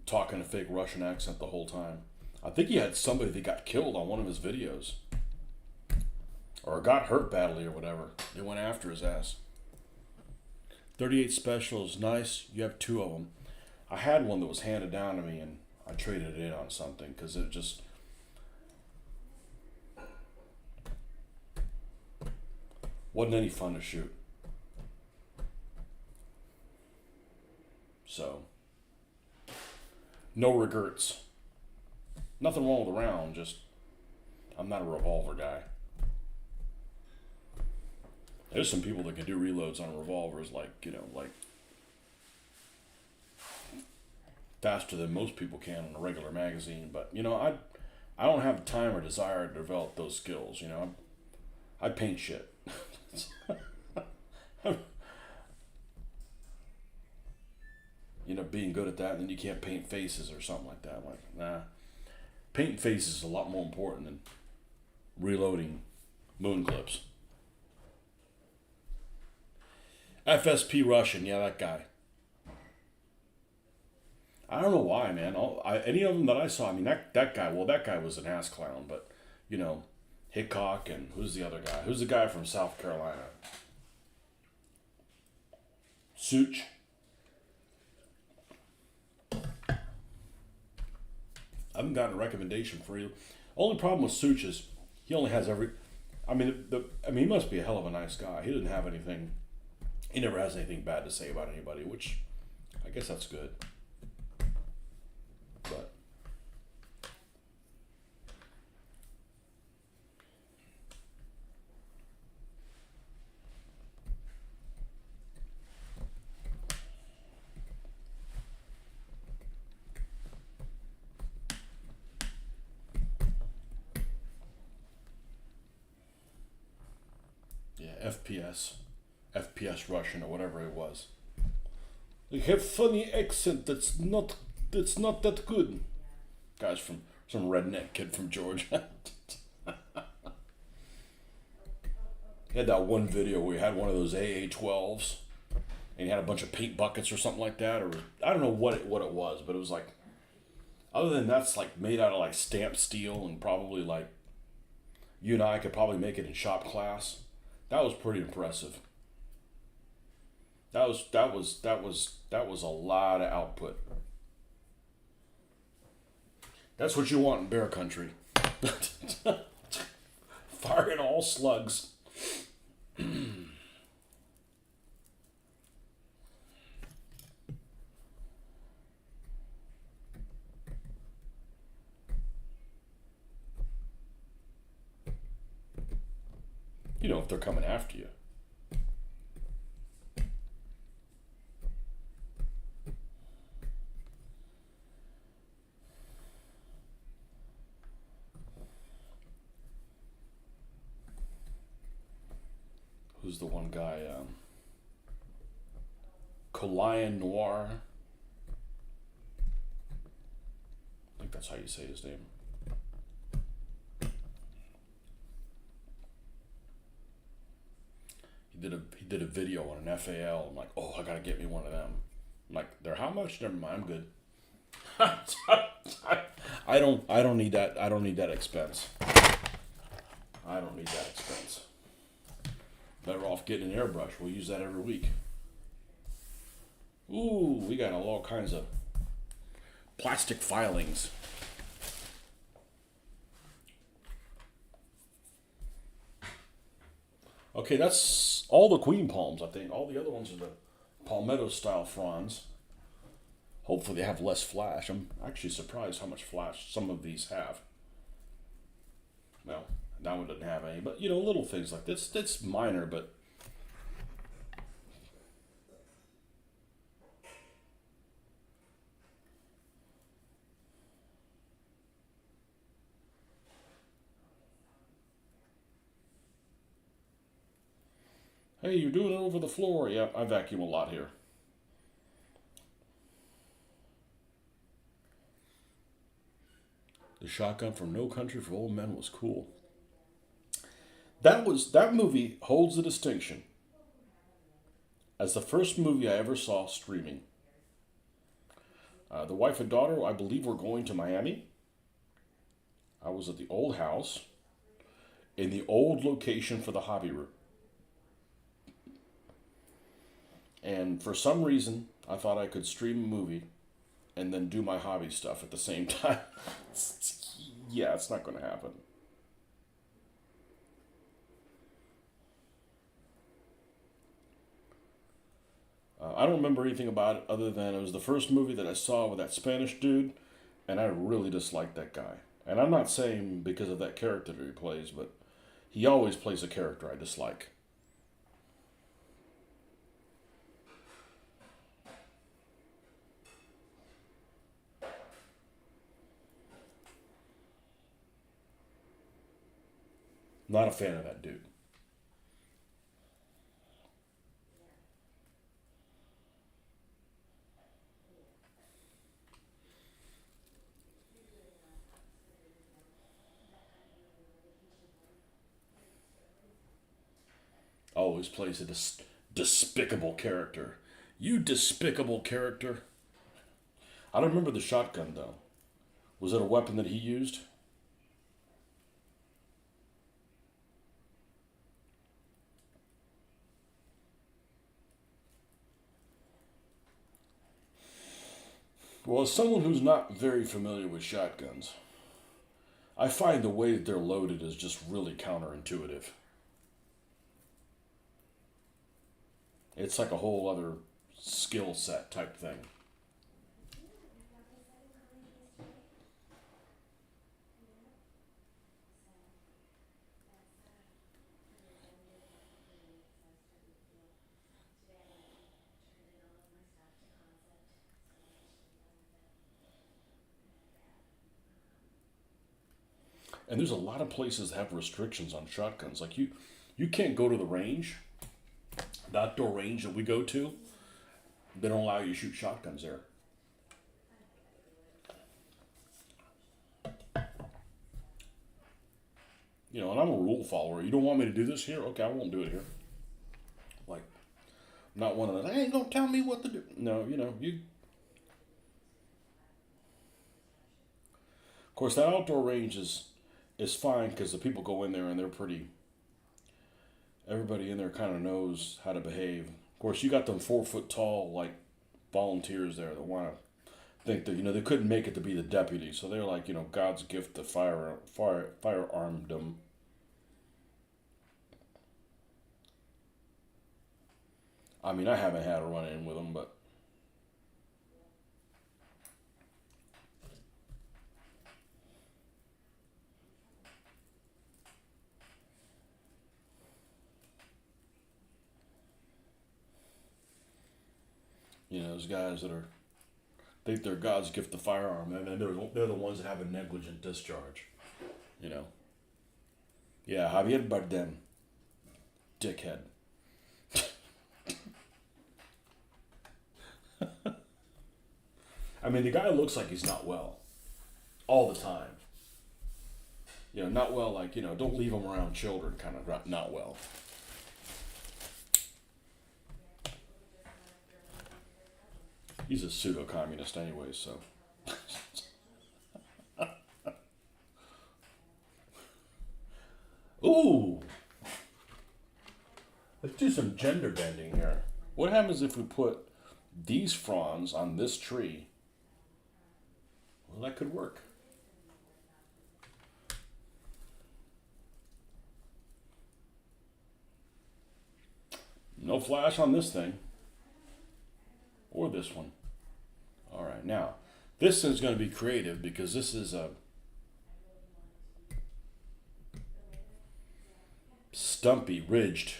Talking a fake Russian accent the whole time. I think he had somebody that got killed on one of his videos. Or got hurt badly or whatever. They went after his ass. 38 specials, nice. You have 2 of them. I had one that was handed down to me and I traded it in on something because it just wasn't any fun to shoot. So, no regrets. Nothing wrong with the round, just I'm not a revolver guy. There's some people that can do reloads on revolvers like faster than most people can in a regular magazine. But, I don't have the time or desire to develop those skills, I paint shit. Being good at that, and then you can't paint faces or something like that. I'm like, nah. Painting faces is a lot more important than reloading moon clips. FSP Russian, yeah, that guy. I don't know why, man. Any of them that I saw, I mean, that guy, well, that guy was an ass clown, but, Hickok, and who's the other guy? Who's the guy from South Carolina? Such. I haven't gotten a recommendation for you. Only problem with Such is he only has he must be a hell of a nice guy. He doesn't have anything. He never has anything bad to say about anybody, which I guess that's good. But yeah, FPS Russian or whatever it was. They have funny accent that's not that good. Guys from some redneck kid from Georgia. He had that one video where he had one of those AA-12s and he had a bunch of paint buckets or something like that, or I don't know what it was, but it was like, other than that's like made out of like stamped steel and probably like you and I could probably make it in shop class. That was pretty impressive. That was a lot of output. That's what you want in bear country. Firing all slugs. If they're coming after you. Who's the one guy? Colion Noir. I think that's how you say his name. He did a video on an FAL. I'm like, oh, I gotta get me one of them. I'm like, they're how much? Never mind, I'm good. I don't need that. I don't need that expense. I don't need that expense. Better off getting an airbrush. We'll use that every week. Ooh, we got all kinds of plastic filings. Okay, that's all the queen palms, I think. All the other ones are the palmetto style fronds. Hopefully they have less flash. I'm actually surprised how much flash some of these have. Well, that one doesn't have any, but you know, little things like this. That's minor, but hey, you're doing it over the floor. Yeah, I vacuum a lot here. The shotgun from No Country for Old Men was cool. That movie holds the distinction as the first movie I ever saw streaming. The wife and daughter, I believe, were going to Miami. I was at the old house in the old location for the hobby room. And for some reason, I thought I could stream a movie and then do my hobby stuff at the same time. Yeah, it's not going to happen. I don't remember anything about it other than it was the first movie that I saw with that Spanish dude, and I really disliked that guy. And I'm not saying because of that character that he plays, but he always plays a character I dislike. Not a fan of that dude. Always plays a despicable character. You despicable character. I don't remember the shotgun though. Was it a weapon that he used? Well, as someone who's not very familiar with shotguns, I find the way that they're loaded is just really counterintuitive. It's like a whole other skill set type thing. And there's a lot of places that have restrictions on shotguns. Like you can't go to the range, the outdoor range that we go to. They don't allow you to shoot shotguns there. You know, and I'm a rule follower. You don't want me to do this here? Okay, I won't do it here. Like, not one of those. Hey, don't tell me what to do. No, you know, you. Of course, that outdoor range is fine because the people go in there and they're pretty. Everybody in there kind of knows how to behave. Of course, you got them 4 foot tall like volunteers there that want to think that they couldn't make it to be the deputy, so they're like God's gift to firearmdom. I mean, I haven't had a run in with them, but those guys that are think they're God's gift to firearm, and they're the ones that have a negligent discharge. You know, yeah, Javier Bardem, dickhead. I mean, the guy looks like he's not well all the time. Not well, like, don't leave him around children, kind of not well. He's a pseudo communist, anyway, so. Ooh! Let's do some gender bending here. What happens if we put these fronds on this tree? Well, that could work. No flash on this thing. or this one. All right, now this is going to be creative because this is a stumpy, ridged.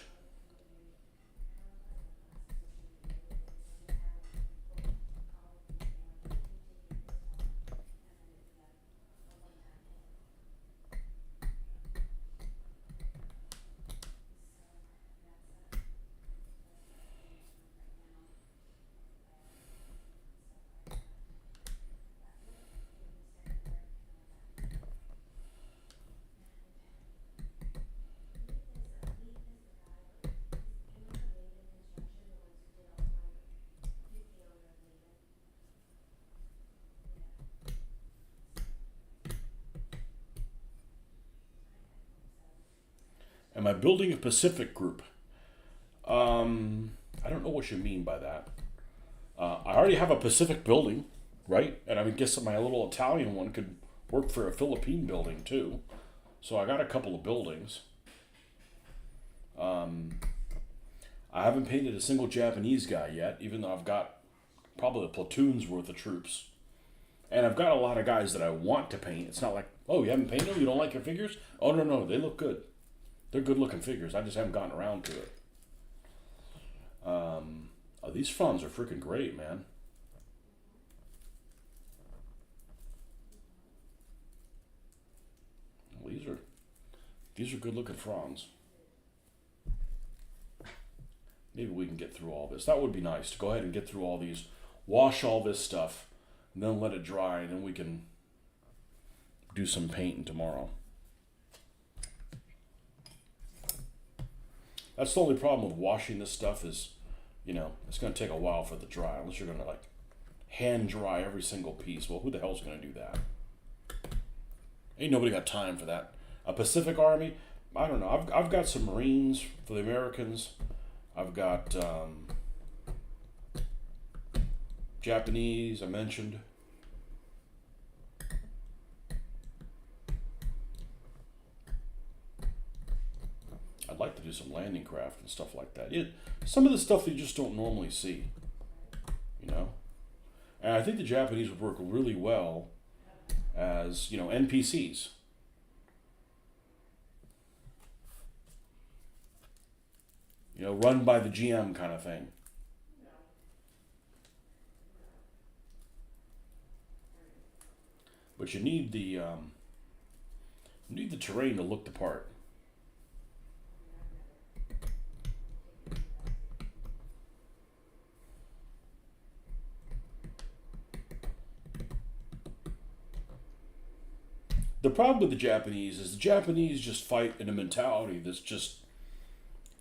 Am I building a Pacific group? I don't know what you mean by that. I already have a Pacific building, right? And I would guess that my little Italian one could work for a Philippine building too. So I got a couple of buildings. I haven't painted a single Japanese guy yet, even though I've got probably a platoon's worth of troops. And I've got a lot of guys that I want to paint. It's not like, oh, you haven't painted them? You don't like your figures? Oh, no, no, they look good. They're good looking figures. I just haven't gotten around to it. These fronds are freaking great, man. Well, these are good looking fronds. Maybe we can get through all this. That would be nice to go ahead and get through all these, wash all this stuff, and then let it dry, and then we can do some painting tomorrow. That's the only problem with washing this stuff is, it's going to take a while for it to dry, unless you're going to like hand dry every single piece. Well, who the hell's going to do that? Ain't nobody got time for that. A Pacific Army, I don't know. I've got some Marines for the Americans. I've got Japanese, I mentioned. I'd like to do some landing craft and stuff like that. Some of the stuff that you just don't normally see, And I think the Japanese would work really well as, NPCs. Run by the GM kind of thing. But you need the terrain to look the part. The problem with the Japanese is the Japanese just fight in a mentality that's just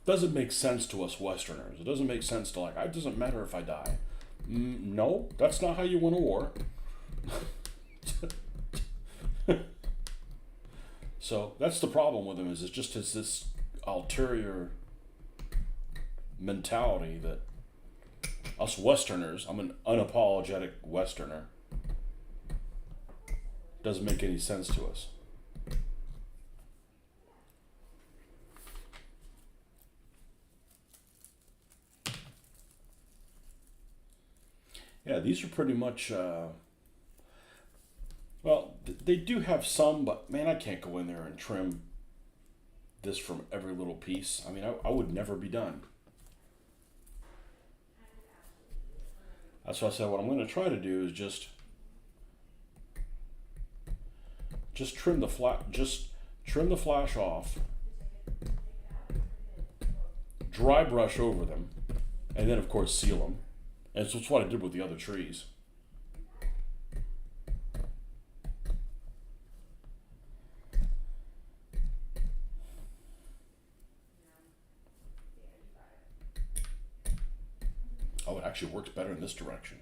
doesn't make sense to us Westerners. It doesn't make sense to it doesn't matter if I die. No, that's not how you win a war. So that's the problem with them is it's just this ulterior mentality that us Westerners, I'm an unapologetic Westerner, doesn't make any sense to us. Yeah, these are pretty much, they do have some, but man, I can't go in there and trim this from every little piece. I mean, I would never be done. That's why I said what I'm going to try to do is just trim the flash off, dry brush over them, and then of course seal them. And so that's what I did with the other trees. Oh, it actually works better in this direction.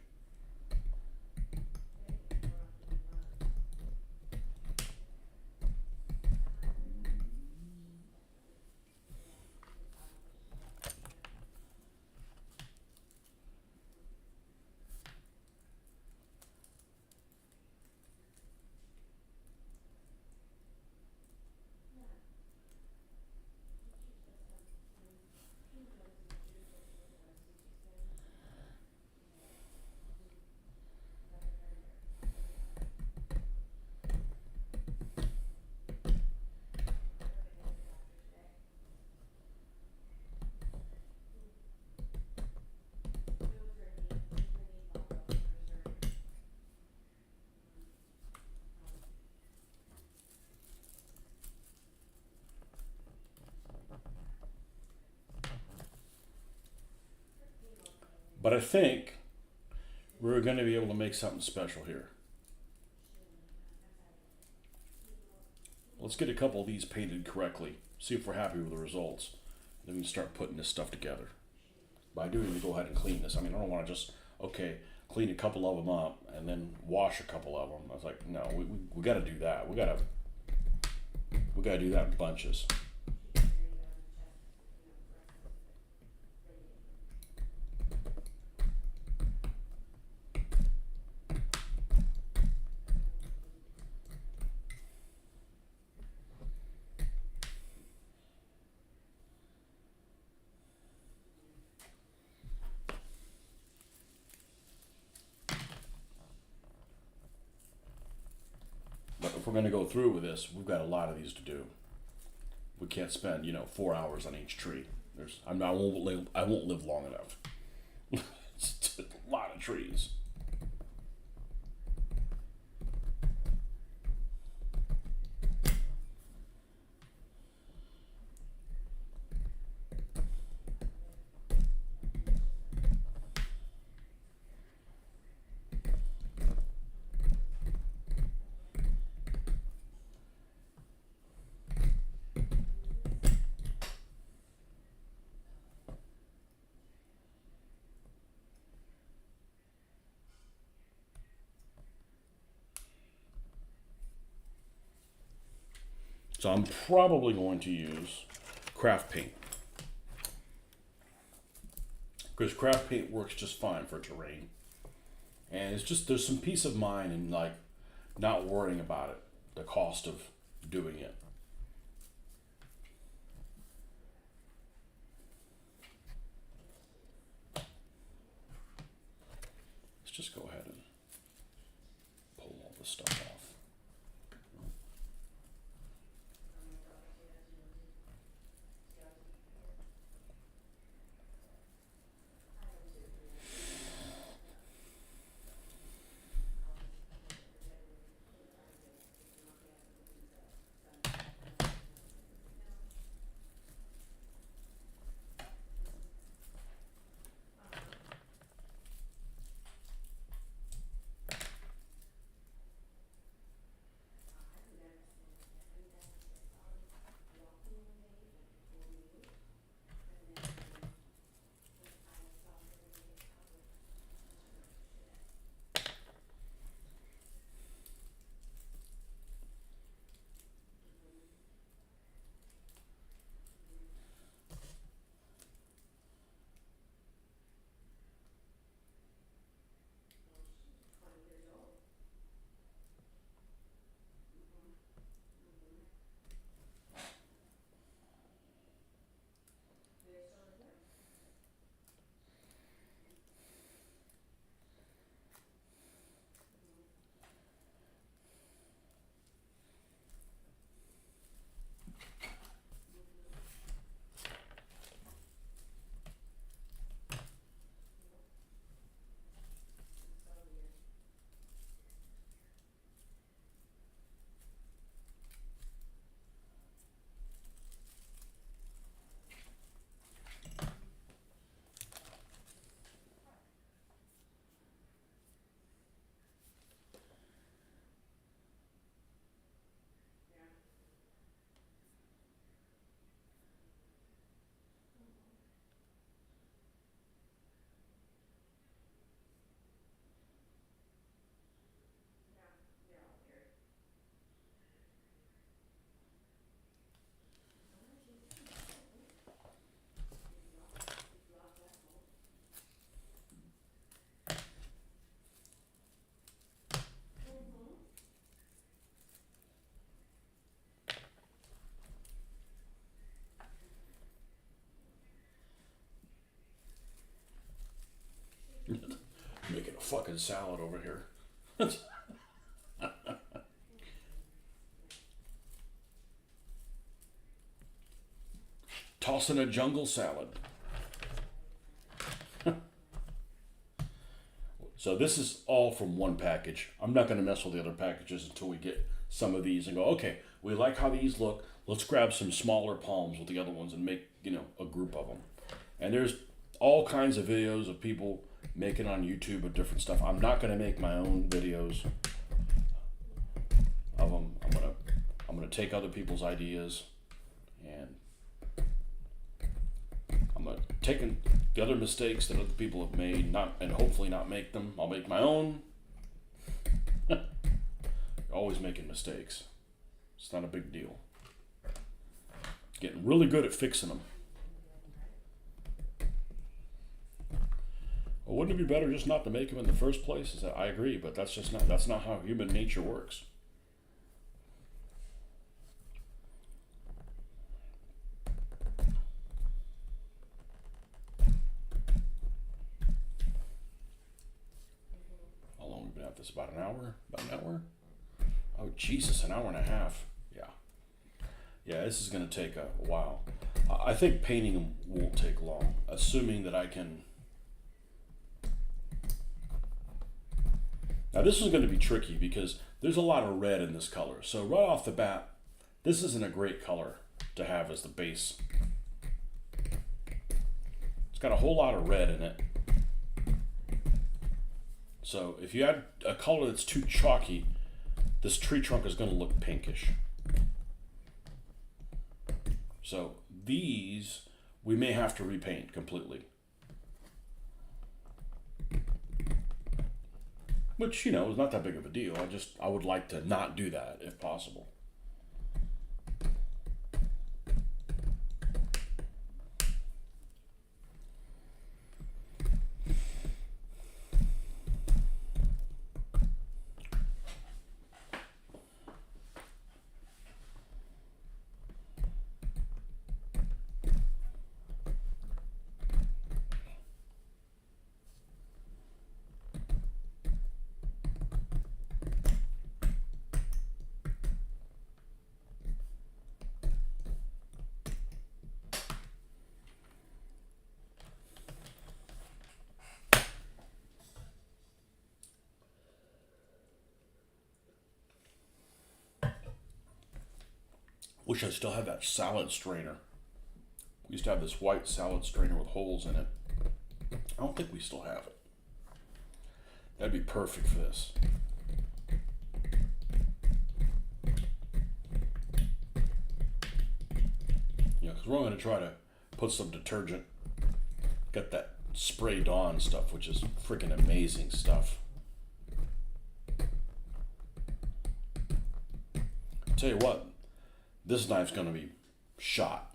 But I think we're going to be able to make something special here. Let's get a couple of these painted correctly. See if we're happy with the results. Then we can start putting this stuff together. But I do need to go ahead and clean this. I mean, I don't want to just, okay, clean a couple of them up and then wash a couple of them. I was like, no, we got to do that. We got to do that in bunches. But if we're going to go through with this, we've got a lot of these to do. We can't spend 4 hours on each tree. I won't live long enough. It's a lot of trees. So I'm probably going to use craft paint, because craft paint works just fine for terrain, and it's just there's some peace of mind in like not worrying about it, the cost of doing it. Let's just go ahead and pull all this stuff off. Making a fucking salad over here. Tossing a jungle salad. So this is all from one package. I'm not going to mess with the other packages until we get some of these and go, okay, we like how these look. Let's grab some smaller palms with the other ones and make, a group of them. And there's all kinds of videos of people making on YouTube of different stuff. I'm not gonna make my own videos of them. I'm gonna take other people's ideas, and I'm gonna take the other mistakes that other people have made, and hopefully not make them. I'll make my own. You're always making mistakes. It's not a big deal. Getting really good at fixing them. Well, wouldn't it be better just not to make them in the first place? I agree, but that's not how human nature works. How long have we been at this? About an hour? About an hour? Oh, Jesus, an hour and a half. Yeah. Yeah, this is going to take a while. I think painting them won't take long, assuming that I can. Now, this is going to be tricky because there's a lot of red in this color. So right off the bat, this isn't a great color to have as the base. It's got a whole lot of red in it. So if you add a color that's too chalky, this tree trunk is going to look pinkish. So these, we may have to repaint completely. Which, is not that big of a deal. I would like to not do that if possible. Wish I still had that salad strainer. We used to have this white salad strainer with holes in it. I don't think we still have it. That'd be perfect for this. Because we're going to try to put some detergent. Got that Spray Dawn stuff, which is freaking amazing stuff. I'll tell you what. This knife's going to be shot.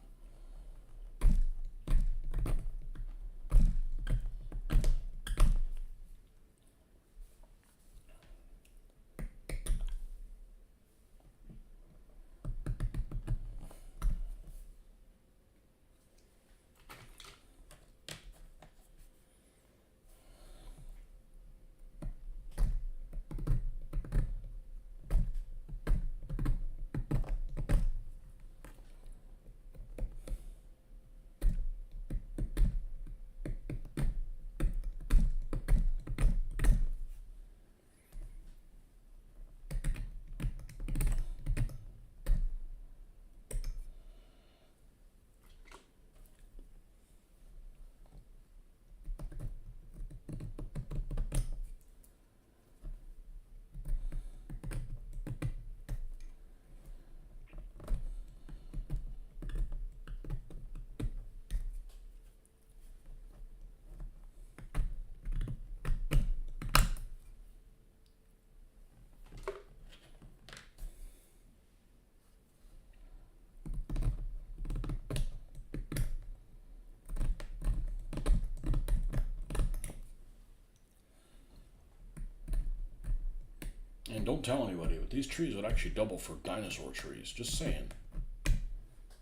And don't tell anybody, but these trees would actually double for dinosaur trees. Just saying.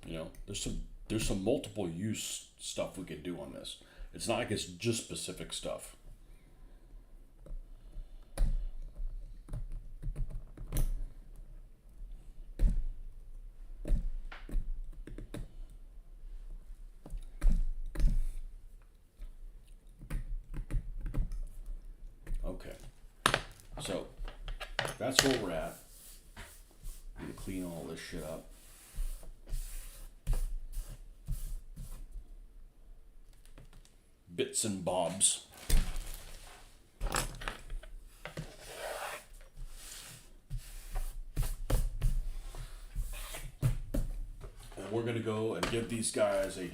There's some multiple use stuff we could do on this. It's not like it's just specific stuff. Okay. So that's where we're at. I'm gonna clean all this shit up. Bits and bobs. go and give these guys a